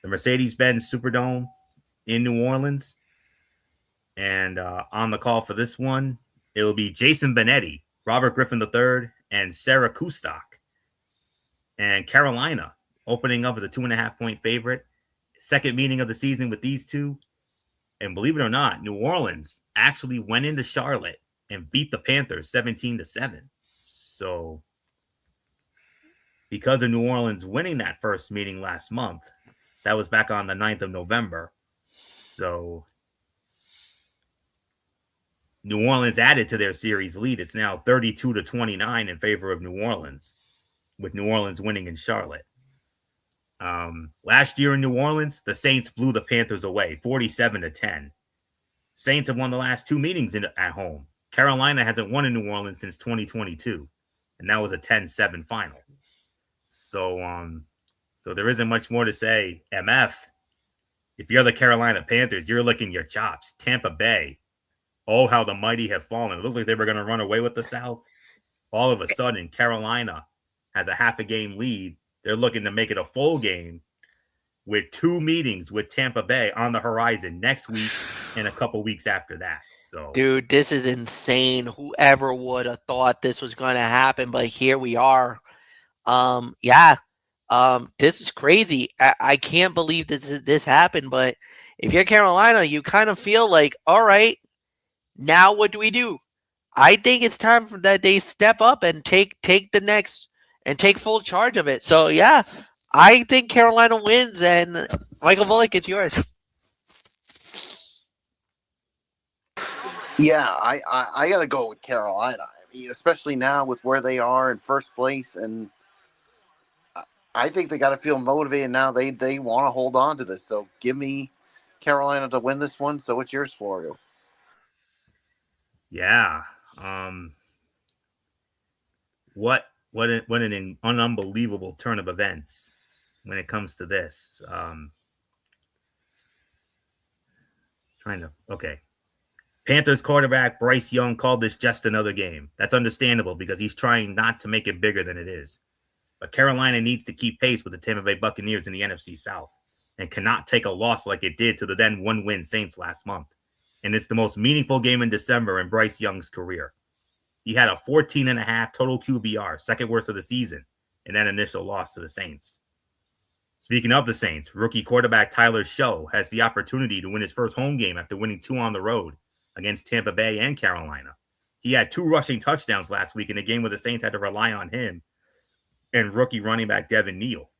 the Mercedes-Benz Superdome in New Orleans. And on the call for this one, it will be Jason Benetti, Robert Griffin III, and Sarah Kustok. And Carolina opening up as a 2.5-point favorite. 2nd meeting of the season with these two. And believe it or not, New Orleans actually went into Charlotte and beat the Panthers 17-7. So because of New Orleans winning that first meeting last month, that was back on the 9th of November. So New Orleans added to their series lead. It's now 32-29 in favor of New Orleans, with New Orleans winning in Charlotte. Last year in New Orleans, the Saints blew the Panthers away, 47-10. Saints have won the last two meetings at home. Carolina hasn't won in New Orleans since 2022, and that was a 10-7 final. So there isn't much more to say. MF, if you're the Carolina Panthers, you're licking your chops. Tampa Bay, oh, how the mighty have fallen. It looked like they were going to run away with the South. All of a sudden, Carolina has a half a game lead. They're looking to make it a full game with two meetings with Tampa Bay on the horizon next week and a couple weeks after that. So, dude, this is insane. Whoever would have thought this was going to happen, but here we are. This is crazy. I can't believe this happened. But if you're Carolina, you kind of feel like, all right, now what do we do? I think it's time for that they step up and take the next and take full charge of it. So yeah, I think Carolina wins, and Michael Volek, it's yours. Yeah, I got to go with Carolina. I mean, especially now with where they are in first place, and I think they got to feel motivated now. They want to hold on to this. So give me Carolina to win this one. So it's yours, Florio. Yeah. What an unbelievable turn of events when it comes to this. Panthers quarterback Bryce Young called this just another game. That's understandable because he's trying not to make it bigger than it is. But Carolina needs to keep pace with the Tampa Bay Buccaneers in the NFC South and cannot take a loss like it did to the then one-win Saints last month. And it's the most meaningful game in December in Bryce Young's career. He had a 14.5 total QBR, second worst of the season, in that initial loss to the Saints. Speaking of the Saints, rookie quarterback Tyler Show has the opportunity to win his first home game after winning two on the road against Tampa Bay and Carolina. He had two rushing touchdowns last week in a game where the Saints had to rely on him and rookie running back Devin Neal.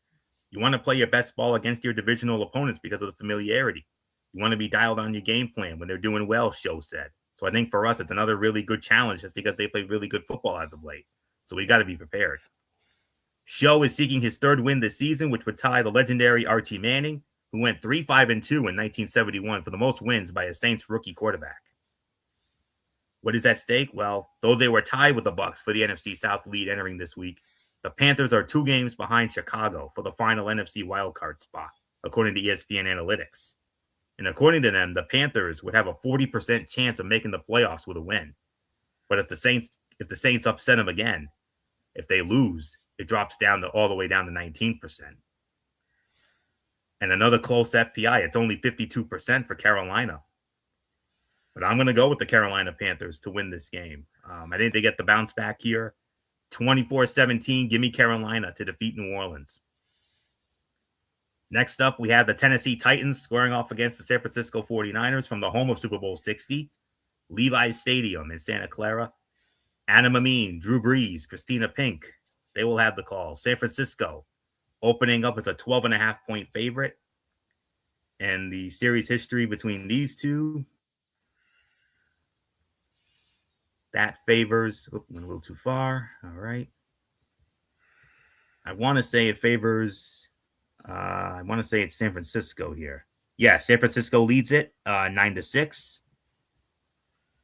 You want to play your best ball against your divisional opponents because of the familiarity. You want to be dialed on your game plan when they're doing well, Show said. So I think for us, it's another really good challenge just because they play really good football as of late. So we got to be prepared. Show is seeking his third win this season, which would tie the legendary Archie Manning, who went 3-5-2 in 1971 for the most wins by a Saints rookie quarterback. What is at stake? Well, though they were tied with the Bucs for the NFC South lead entering this week, the Panthers are 2 games behind Chicago for the final NFC wildcard spot, according to ESPN Analytics. And according to them, the Panthers would have a 40% chance of making the playoffs with a win. But if the Saints upset them again, if they lose, it drops down to all the way down to 19%. And another close FPI, it's only 52% for Carolina. But I'm going to go with the Carolina Panthers to win this game. I think they get the bounce back here. 24-17, give me Carolina to defeat New Orleans. Next up, we have the Tennessee Titans squaring off against the San Francisco 49ers from the home of Super Bowl 60, Levi's Stadium in Santa Clara. Adam Amin, Drew Brees, Christina Pink, they will have the call. San Francisco opening up as a 12.5-point favorite. And the series history between these two, that favors, went a little too far. All right. I want to say it favors, I want to say it's San Francisco here. Yeah, San Francisco leads it 9-6.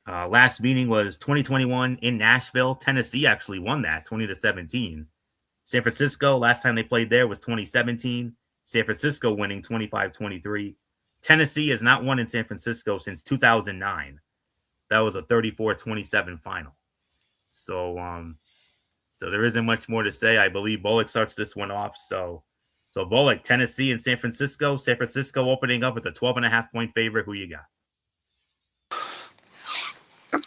Last meeting was 2021 in Nashville. Tennessee actually won that 20-17. San Francisco, last time they played there was 2017. San Francisco winning 25-23. Tennessee has not won in San Francisco since 2009. That was a 34-27 final. So there isn't much more to say. I believe Bullock starts this one off. So Bullock, Tennessee and San Francisco. San Francisco opening up as a 12.5-point favorite. Who you got?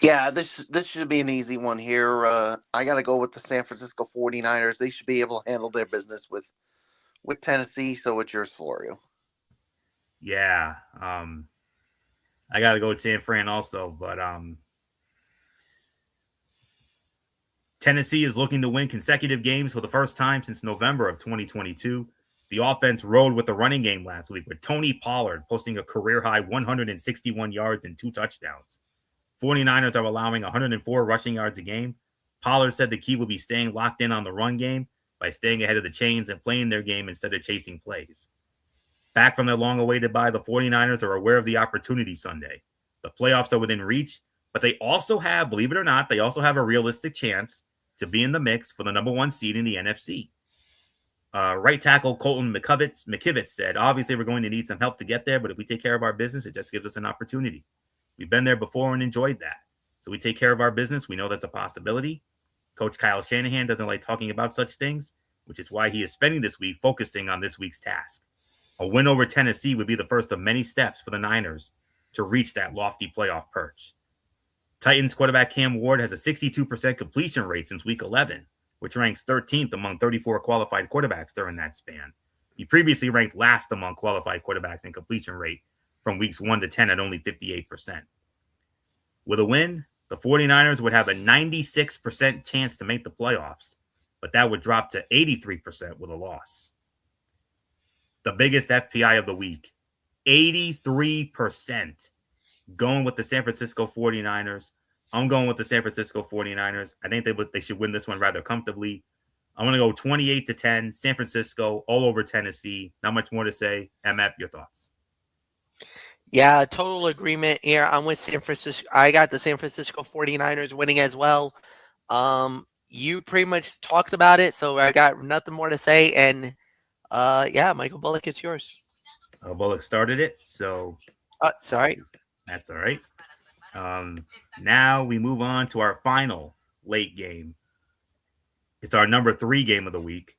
Yeah, this should be an easy one here. I got to go with the San Francisco 49ers. They should be able to handle their business with Tennessee. So it's yours, Florio. Yeah. I got to go with San Fran also, but Tennessee is looking to win consecutive games for the first time since November of 2022. The offense rode with the running game last week with Tony Pollard posting a career-high 161 yards and 2 touchdowns. 49ers are allowing 104 rushing yards a game. Pollard said the key will be staying locked in on the run game by staying ahead of the chains and playing their game instead of chasing plays. Back from their long-awaited bye, the 49ers are aware of the opportunity Sunday. The playoffs are within reach, but they also have, believe it or not, they also have a realistic chance to be in the mix for the number one seed in the NFC. Right tackle Colton McKivitz said, obviously we're going to need some help to get there, but if we take care of our business, it just gives us an opportunity. We've been there before and enjoyed that. So we take care of our business. We know that's a possibility. Coach Kyle Shanahan doesn't like talking about such things, which is why he is spending this week focusing on this week's task. A win over Tennessee would be the first of many steps for the Niners to reach that lofty playoff perch. Titans quarterback Cam Ward has a 62% completion rate since week 11, which ranks 13th among 34 qualified quarterbacks during that span. He previously ranked last among qualified quarterbacks in completion rate from weeks 1 to 10 at only 58%. With a win, the 49ers would have a 96% chance to make the playoffs, but that would drop to 83% with a loss. The biggest FPI of the week, 83%. Going with the San Francisco 49ers. I'm going with the San Francisco 49ers. I think they should win this one rather comfortably. I'm going to go 28-10, San Francisco, all over Tennessee. Not much more to say. MF, your thoughts? Yeah, total agreement here. I'm with San Francisco. I got the San Francisco 49ers winning as well. You pretty much talked about it, so I got nothing more to say. And yeah, Michael Bullock, it's yours. Bullock started it, so sorry. That's all right. Now we move on to our final late game. It's our number 3 game of the week.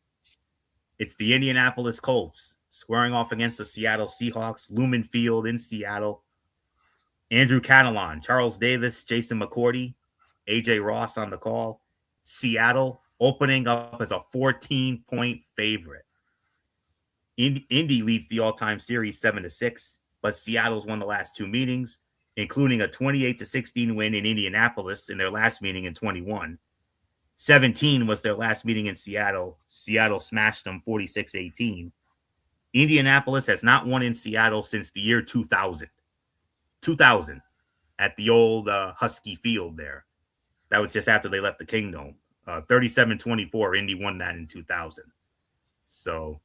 It's the Indianapolis Colts squaring off against the Seattle Seahawks, Lumen Field in Seattle. Andrew Catalon, Charles Davis, Jason McCourty, AJ Ross on the call. Seattle opening up as a 14-point favorite. Indy leads the all-time series 7-6, but Seattle's won the last 2 meetings, including a 28-16 win in Indianapolis in their last meeting in 21. 17 was their last meeting in Seattle. Seattle smashed them 46-18. Indianapolis has not won in Seattle since the year 2000. 2000 at the old Husky Field there. That was just after they left the Kingdom. 37-24, Indy won that in 2000. So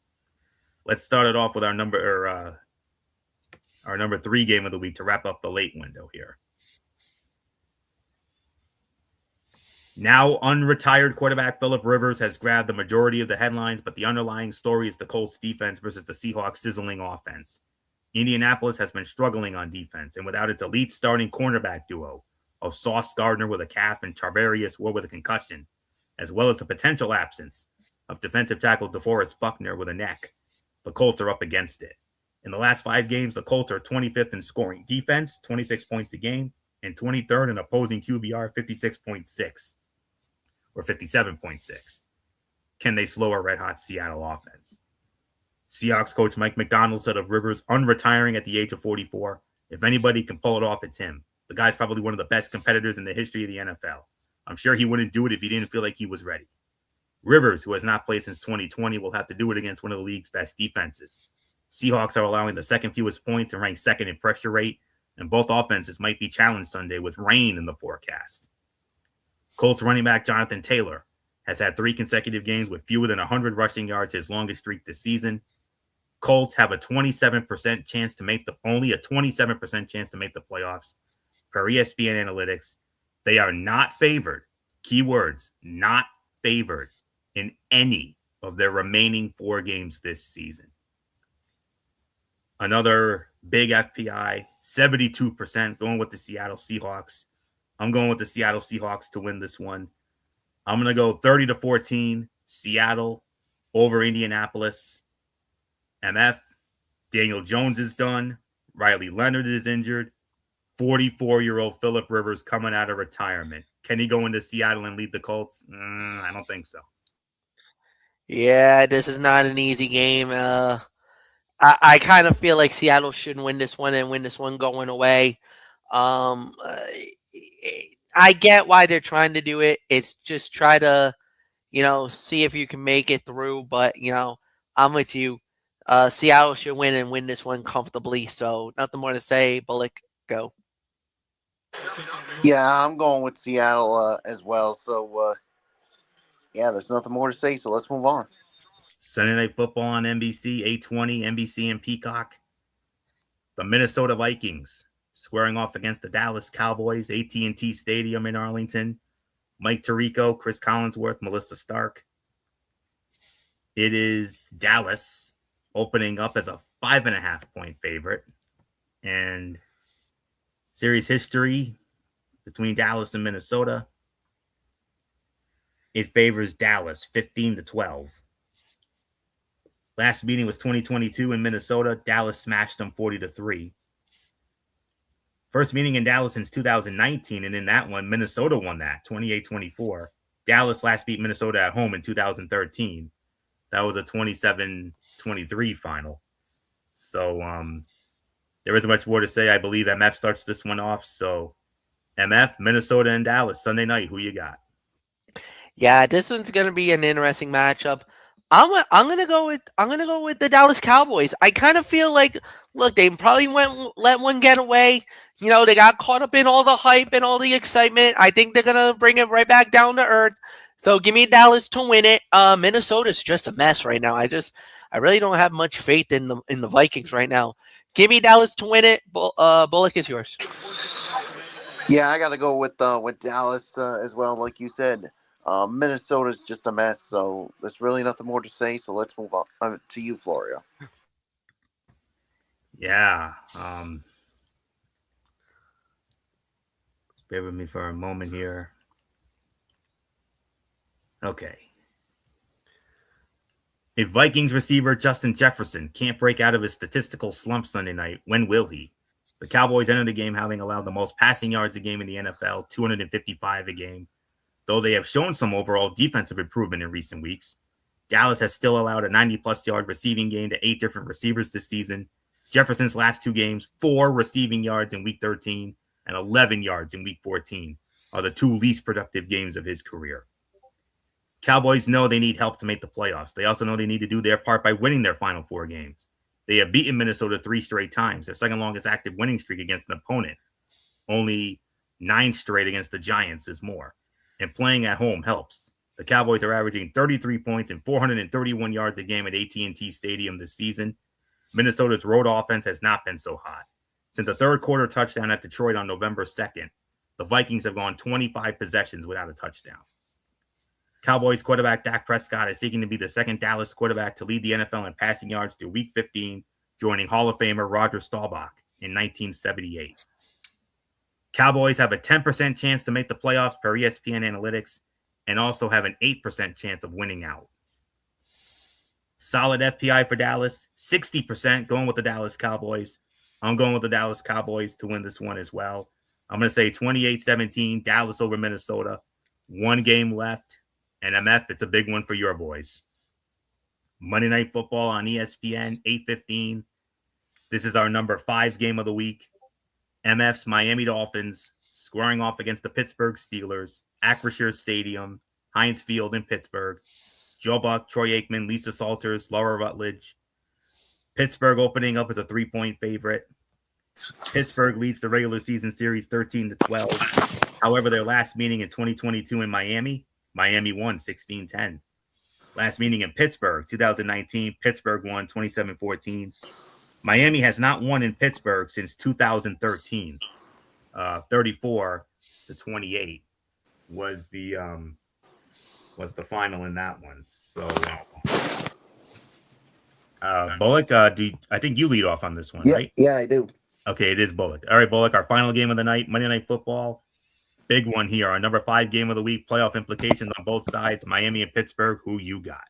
let's start it off with our number 3 game of the week to wrap up the late window here. Now unretired quarterback Phillip Rivers has grabbed the majority of the headlines, but the underlying story is the Colts defense versus the Seahawks sizzling offense. Indianapolis has been struggling on defense, and without its elite starting cornerback duo of Sauce Gardner with a calf and Charvarius Ward with a concussion, as well as the potential absence of defensive tackle DeForest Buckner with a neck, the Colts are up against it. In the last 5 games, the Colts are 25th in scoring defense, 26 points a game, and 23rd in opposing QBR, 56.6 or 57.6. Can they slow a red-hot Seattle offense? Seahawks coach Mike McDonald said of Rivers unretiring at the age of 44, if anybody can pull it off, it's him. The guy's probably one of the best competitors in the history of the NFL. I'm sure he wouldn't do it if he didn't feel like he was ready. Rivers, who has not played since 2020, will have to do it against one of the league's best defenses. Seahawks are allowing the second fewest points and rank second in pressure rate, and both offenses might be challenged Sunday with rain in the forecast. Colts running back Jonathan Taylor has had 3 consecutive games with fewer than 100 rushing yards, his longest streak this season. Colts have a 27% chance to make only a 27% chance to make the playoffs. Per ESPN Analytics, they are not favored, keywords, not favored in any of their remaining 4 games this season. Another big FPI, 72% going with the Seattle Seahawks. I'm going with the Seattle Seahawks to win this one. I'm going to go 30-14, Seattle over Indianapolis. MF, Daniel Jones is done. Riley Leonard is injured. 44-year-old Phillip Rivers coming out of retirement. Can he go into Seattle and lead the Colts? I don't think so. Yeah, this is not an easy game. I kind of feel like Seattle should win this one and win this one going away. I get why they're trying to do it. It's just try to, see if you can make it through. But, I'm with you. Seattle should win and win this one comfortably. So nothing more to say. Bullock, go. Yeah, I'm going with Seattle as well. So, yeah, there's nothing more to say. So let's move on. Sunday Night Football on NBC, 820, NBC and Peacock. The Minnesota Vikings squaring off against the Dallas Cowboys, AT&T Stadium in Arlington. Mike Tirico, Chris Collinsworth, Melissa Stark. It is Dallas opening up as a 5.5-point favorite. And series history between Dallas and Minnesota, it favors Dallas 15-12. Last meeting was 2022 in Minnesota. Dallas smashed them 40-3. First meeting in Dallas since 2019, and in that one, Minnesota won that 28-24. Dallas last beat Minnesota at home in 2013. That was a 27-23 final. So there isn't much more to say. I believe MF starts this one off. So MF, Minnesota, and Dallas Sunday night. Who you got? Yeah, this one's gonna be an interesting matchup. I'm gonna go with the Dallas Cowboys. I kind of feel like, look, they probably let one get away. You know, they got caught up in all the hype and all the excitement. I think they're gonna bring it right back down to earth. So give me Dallas to win it. Minnesota's just a mess right now. I really don't have much faith in the Vikings right now. Give me Dallas to win it. Bullock is yours. Yeah, I got to go with Dallas as well. Like you said, Minnesota's just a mess. So there's really nothing more to say. So let's move on to you, Florio. Yeah. Bear with me for a moment here. Okay. If Vikings receiver Justin Jefferson can't break out of his statistical slump Sunday night, when will he? The Cowboys entered the game having allowed the most passing yards a game in the NFL, 255 a game. Though they have shown some overall defensive improvement in recent weeks, Dallas has still allowed a 90-plus yard receiving game to 8 different receivers this season. Jefferson's last 2 games, 4 receiving yards in Week 13 and 11 yards in Week 14, are the 2 least productive games of his career. Cowboys know they need help to make the playoffs. They also know they need to do their part by winning their final 4 games. They have beaten Minnesota 3 straight times, their second longest active winning streak against an opponent. Only 9 straight against the Giants is more. And playing at home helps. The Cowboys are averaging 33 points and 431 yards a game at AT&T Stadium this season. Minnesota's road offense has not been so hot. Since the third quarter touchdown at Detroit on November 2nd, the Vikings have gone 25 possessions without a touchdown. Cowboys quarterback Dak Prescott is seeking to be the second Dallas quarterback to lead the NFL in passing yards through Week 15, joining Hall of Famer Roger Staubach in 1978. Cowboys have a 10% chance to make the playoffs per ESPN Analytics and also have an 8% chance of winning out. Solid FPI for Dallas, 60% going with the Dallas Cowboys. I'm going with the Dallas Cowboys to win this one as well. I'm going to say 28-17, Dallas over Minnesota. 1 game left. And MF, it's a big one for your boys. Monday Night Football on ESPN, 8:15. This is our number 5 game of the week. MF's Miami Dolphins squaring off against the Pittsburgh Steelers, Acrisure Stadium, Heinz Field in Pittsburgh. Joe Buck, Troy Aikman, Lisa Salters, Laura Rutledge. Pittsburgh opening up as a 3-point favorite. Pittsburgh leads the regular season series 13-12. However, their last meeting in 2022 in Miami won 16-10. Last meeting in Pittsburgh, 2019, Pittsburgh won 27-14. Miami has not won in Pittsburgh since 2013. 34-28 was the final in that one. So, Bullock, I think you lead off on this one, right? Yeah, I do. Okay, it is Bullock. All right, Bullock, our final game of the night, Monday Night Football. Big one here. Our number 5 game of the week, playoff implications on both sides, Miami and Pittsburgh. Who you got?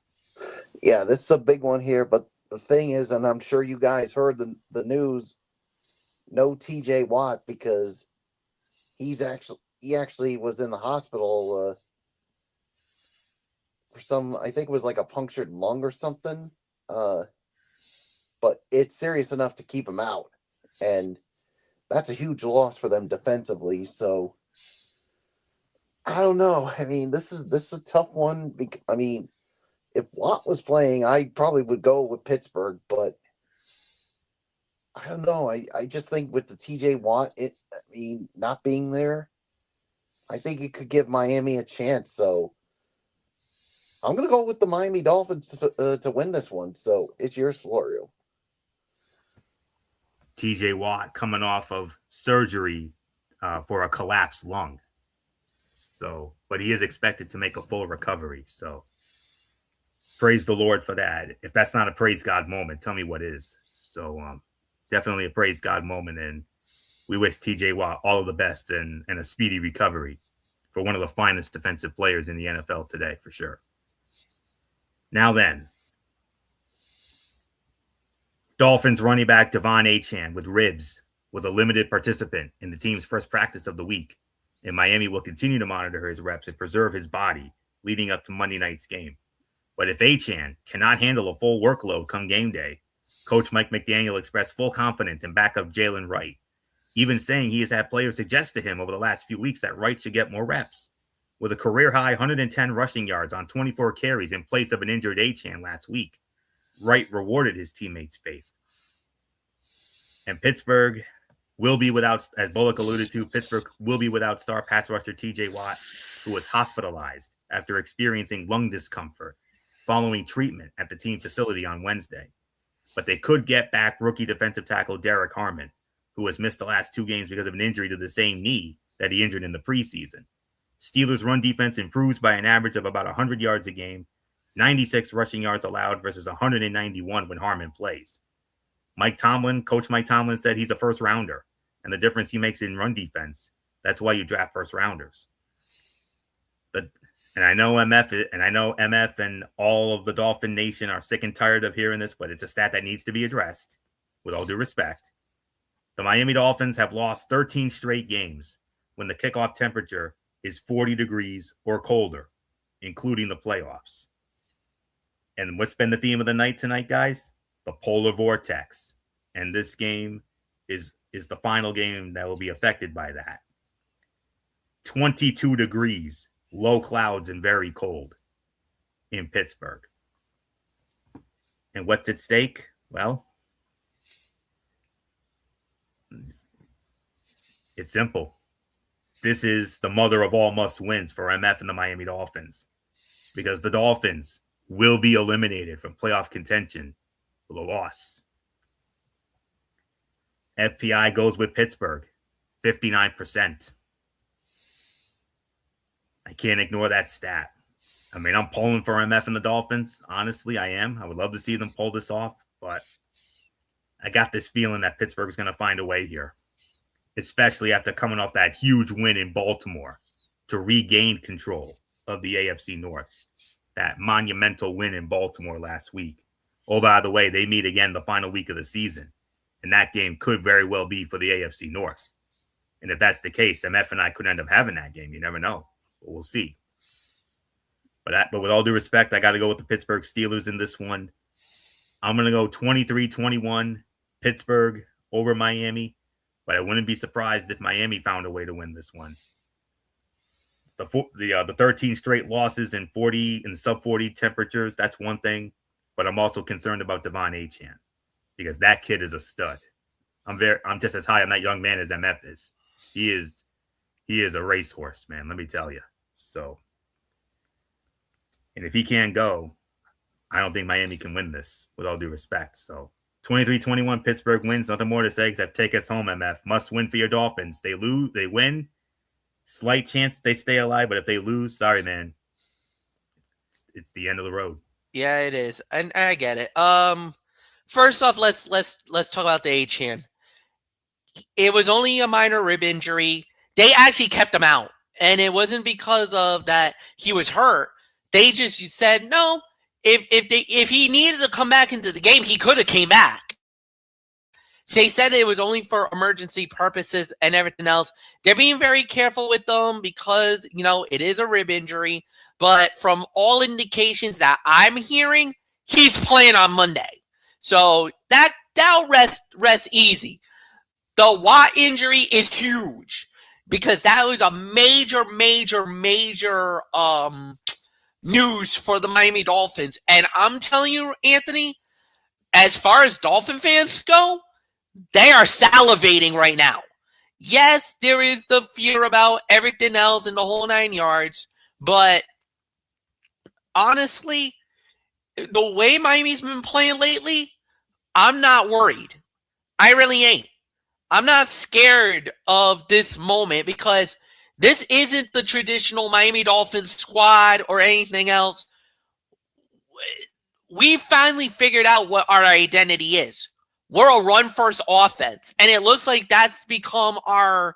Yeah, this is a big one here. But the thing is, and I'm sure you guys heard the news, no TJ Watt because he actually was in the hospital for some, I think it was like a punctured lung or something. But it's serious enough to keep him out. And that's a huge loss for them defensively. So I don't know. I mean, this is a tough one. I mean, if Watt was playing, I probably would go with Pittsburgh, but I don't know. I just think with the TJ Watt, not being there, I think it could give Miami a chance. So I'm going to go with the Miami Dolphins to win this one. So it's yours, Florio. TJ Watt coming off of surgery for a collapsed lung. So, but he is expected to make a full recovery. So praise the Lord for that. If that's not a praise God moment, tell me what is. So definitely a praise God moment. And we wish TJ Watt all of the best and a speedy recovery for one of the finest defensive players in the NFL today, for sure. Now then, Dolphins running back Devon Achane with ribs was a limited participant in the team's first practice of the week, and Miami will continue to monitor his reps and preserve his body leading up to Monday night's game. But if Achane cannot handle a full workload come game day, Coach Mike McDaniel expressed full confidence in backup Jalen Wright, even saying he has had players suggest to him over the last few weeks that Wright should get more reps. With a career-high 110 rushing yards on 24 carries in place of an injured Achane last week, Wright rewarded his teammates' faith. And Pittsburgh will be without, as Bullock alluded to, Pittsburgh will be without star pass rusher TJ Watt, who was hospitalized after experiencing lung discomfort following treatment at the team facility on Wednesday. But they could get back rookie defensive tackle Derek Harmon, who has missed the last 2 games because of an injury to the same knee that he injured in the preseason. Steelers' run defense improves by an average of about 100 yards a game, 96 rushing yards allowed versus 191 when Harmon plays. Coach Mike Tomlin said he's a first rounder, and the difference he makes in run defense, that's why you draft first rounders. And I know MF and all of the Dolphin Nation are sick and tired of hearing this, but it's a stat that needs to be addressed with all due respect. The Miami Dolphins have lost 13 straight games when the kickoff temperature is 40 degrees or colder, including the playoffs. And what's been the theme of the night tonight, guys? The polar vortex. And this game is the final game that will be affected by that. 22 degrees, low clouds, and very cold in Pittsburgh. And what's at stake? Well, it's simple. This is the mother of all must-wins for MF and the Miami Dolphins, because the Dolphins will be eliminated from playoff contention with a loss. FPI goes with Pittsburgh, 59%. I can't ignore that stat. I mean, I'm pulling for MF and the Dolphins. Honestly, I am. I would love to see them pull this off, but I got this feeling that Pittsburgh's going to find a way here, especially after coming off that huge win in Baltimore to regain control of the AFC North. That monumental win in Baltimore last week. Oh, by the way, they meet again the final week of the season, and that game could very well be for the AFC North. And if that's the case, MF and I could end up having that game. You never know. But we'll see. But with all due respect, I got to go with the Pittsburgh Steelers in this one. I'm going to go 23-21 Pittsburgh over Miami, but I wouldn't be surprised if Miami found a way to win this one. The 13 straight losses in sub 40 temperatures, that's one thing, but I'm also concerned about Devon Achane because that kid is a stud. I'm just as high on that young man as MF is. He is a racehorse, man, let me tell you. So, and if he can't go, I don't think Miami can win this, with all due respect. So 23-21 Pittsburgh wins. Nothing more to say except take us home, MF. Must win for your Dolphins. They lose, they win. Slight chance they stay alive, but if they lose, sorry, man. It's the end of the road. Yeah, it is. And I get it. First off, let's talk about the Achane. It was only a minor rib injury. They actually kept him out. And it wasn't because of that he was hurt. They just said, no, if he needed to come back into the game, he could have came back. They said it was only for emergency purposes and everything else. They're being very careful with them because, it is a rib injury. But from all indications that I'm hearing, he's playing on Monday. So that'll rest easy. The Watt injury is huge because that was a major news for the Miami Dolphins. And I'm telling you, Anthony, as far as Dolphin fans go, they are salivating right now. Yes, there is the fear about everything else in the whole 9 yards, but honestly, the way Miami's been playing lately, I'm not worried. I really ain't. I'm not scared of this moment because this isn't the traditional Miami Dolphins squad or anything else. We finally figured out what our identity is. We're a run first offense, and it looks like that's become our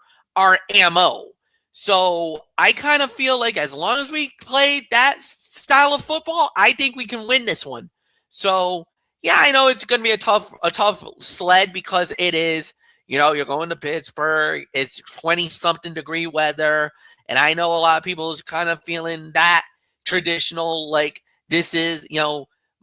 MO. So I kind of feel like as long as we play that style of football, I think we can win this one. So yeah, I know it's going to be a tough sled because it is. You know, you're going to Pittsburgh. It's 20-something degree weather, and I know a lot of people is kind of feeling that traditional like this is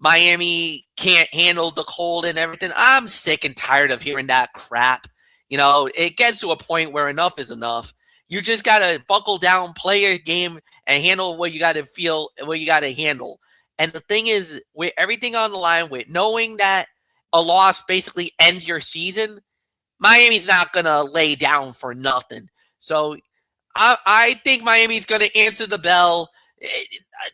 Miami can't handle the cold and everything. I'm sick and tired of hearing that crap. It gets to a point where enough is enough. You just got to buckle down, play your game, and handle what you got to feel, what you got to handle. And the thing is, with everything on the line, with knowing that a loss basically ends your season, Miami's not going to lay down for nothing. So I think Miami's going to answer the bell.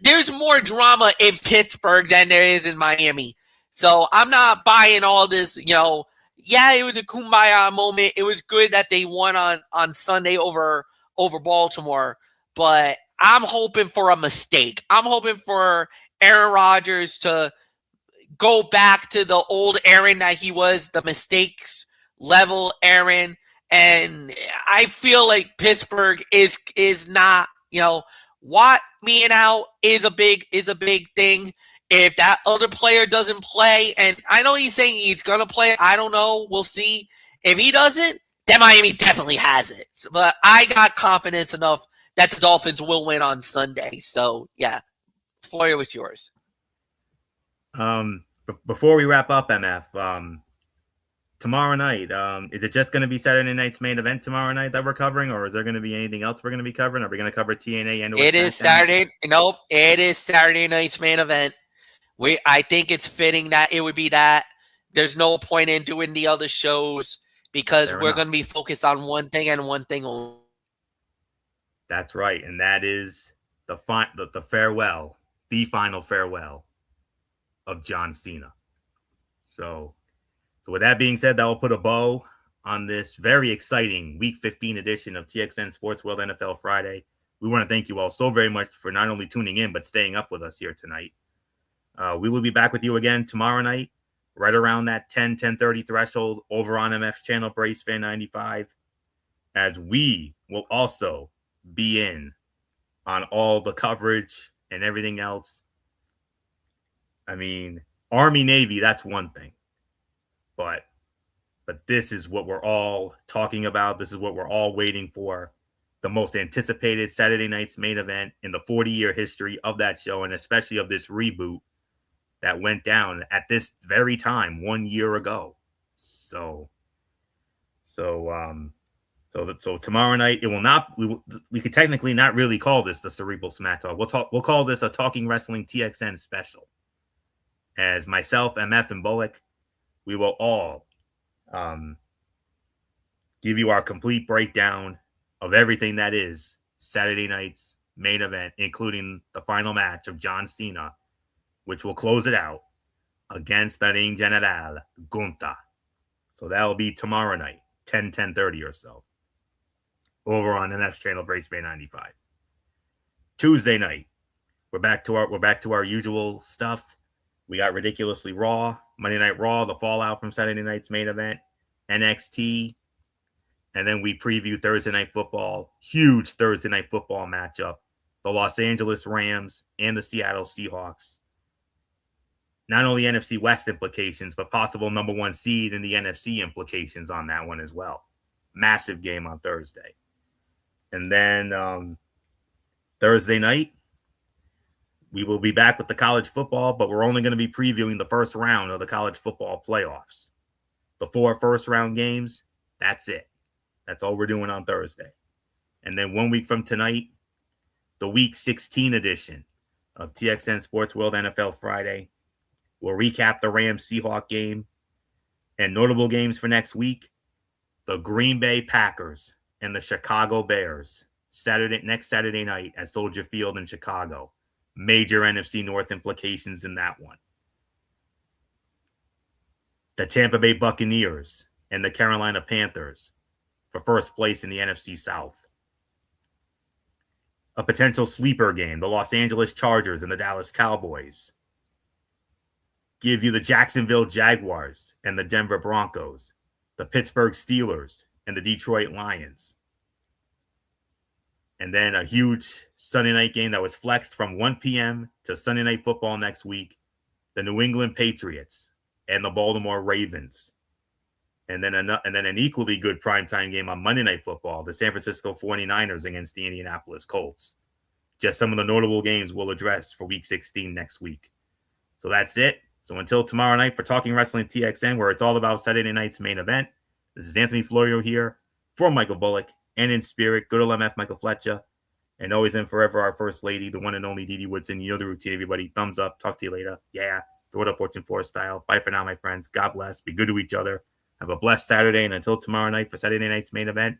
There's more drama in Pittsburgh than there is in Miami. So I'm not buying all this, yeah, it was a kumbaya moment. It was good that they won on Sunday over Baltimore, but I'm hoping for a mistake. I'm hoping for Aaron Rodgers to go back to the old Aaron that he was, the mistakes level Aaron. And I feel like Pittsburgh is not, Watt being out is a big thing. If that other player doesn't play, and I know he's saying he's gonna play, I don't know. We'll see. If he doesn't, then Miami definitely has it. But I got confidence enough that the Dolphins will win on Sunday. So yeah, Floyer, what's yours? Before we wrap up, MF, tomorrow night, is it just going to be Saturday night's main event tomorrow night that we're covering, or is there going to be anything else we're going to be covering? Are we going to cover TNA and it is Saturday? Nope, it is Saturday night's main event. I think it's fitting that it would be that. There's no point in doing the other shows because we're going to be focused on one thing and one thing only. That's right, and that is the farewell, the final farewell of John Cena. So with that being said, that will put a bow on this very exciting Week 15 edition of TXN Sports World NFL Friday. We want to thank you all so very much for not only tuning in, but staying up with us here tonight. We will be back with you again tomorrow night, right around that 10:30 threshold over on MF's channel, Brace Fan 95, as we will also be in on all the coverage and everything else. I mean, Army, Navy, that's one thing. But this is what we're all talking about. This is what we're all waiting for. The most anticipated Saturday night's main event in the 40-year history of that show, and especially of this reboot that went down at this very time 1 year ago. So tomorrow night, it will not. We could technically not really call this the Cerebral Smack Talk. We'll call this a Talking Wrestling TXN special. As myself, MF, and Bullock, we will all give you our complete breakdown of everything that is Saturday night's main event, including the final match of John Cena, which will close it out against the Ring General Gunther. So that will be tomorrow night, 10:30 or so, over on NF's channel, Brace Bay 95. Tuesday night, we're back to our usual stuff. We got Ridiculously Raw, Monday Night Raw, the fallout from Saturday night's main event, NXT, and then we preview Thursday Night Football, huge Thursday Night Football matchup, the Los Angeles Rams and the Seattle Seahawks. Not only NFC West implications, but possible number one seed in the NFC implications on that one as well. Massive game on Thursday. And then Thursday night, we will be back with the college football, but we're only going to be previewing the first round of the college football playoffs. The 4 first-round games, that's it. That's all we're doing on Thursday. And then 1 week from tonight, the Week 16 edition of TXN Sports World NFL Friday. We'll recap the Rams-Seahawks game. And notable games for next week, the Green Bay Packers and the Chicago Bears. Next Saturday night at Soldier Field in Chicago. Major NFC North implications in that one. The Tampa Bay Buccaneers and the Carolina Panthers for first place in the NFC South. A potential sleeper game, the Los Angeles Chargers and the Dallas Cowboys. Give you the Jacksonville Jaguars and the Denver Broncos, the Pittsburgh Steelers and the Detroit Lions. And then a huge Sunday night game that was flexed from 1 p.m. to Sunday Night Football next week, the New England Patriots and the Baltimore Ravens. And then an equally good primetime game on Monday Night Football, the San Francisco 49ers against the Indianapolis Colts. Just some of the notable games we'll address for Week 16 next week. So that's it. So until tomorrow night for Talking Wrestling TXN, where it's all about Saturday night's main event, this is Anthony Florio here for Michael Bullock, and in spirit, good old MF Michael Fletcher, and always and forever our First Lady, the one and only Dee Dee Woodson. You know the routine, everybody. Thumbs up. Talk to you later. Yeah. Throw it up, Fortune 4 style. Bye for now, my friends. God bless. Be good to each other. Have a blessed Saturday, and until tomorrow night for Saturday night's main event,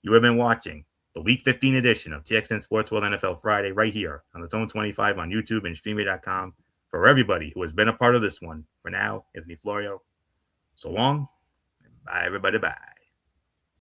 you have been watching the Week 15 edition of TXN Sports World NFL Friday right here on the Zone 25 on YouTube and Streamway.com for everybody who has been a part of this one. For now, Anthony Florio. So long. Bye, everybody. Bye.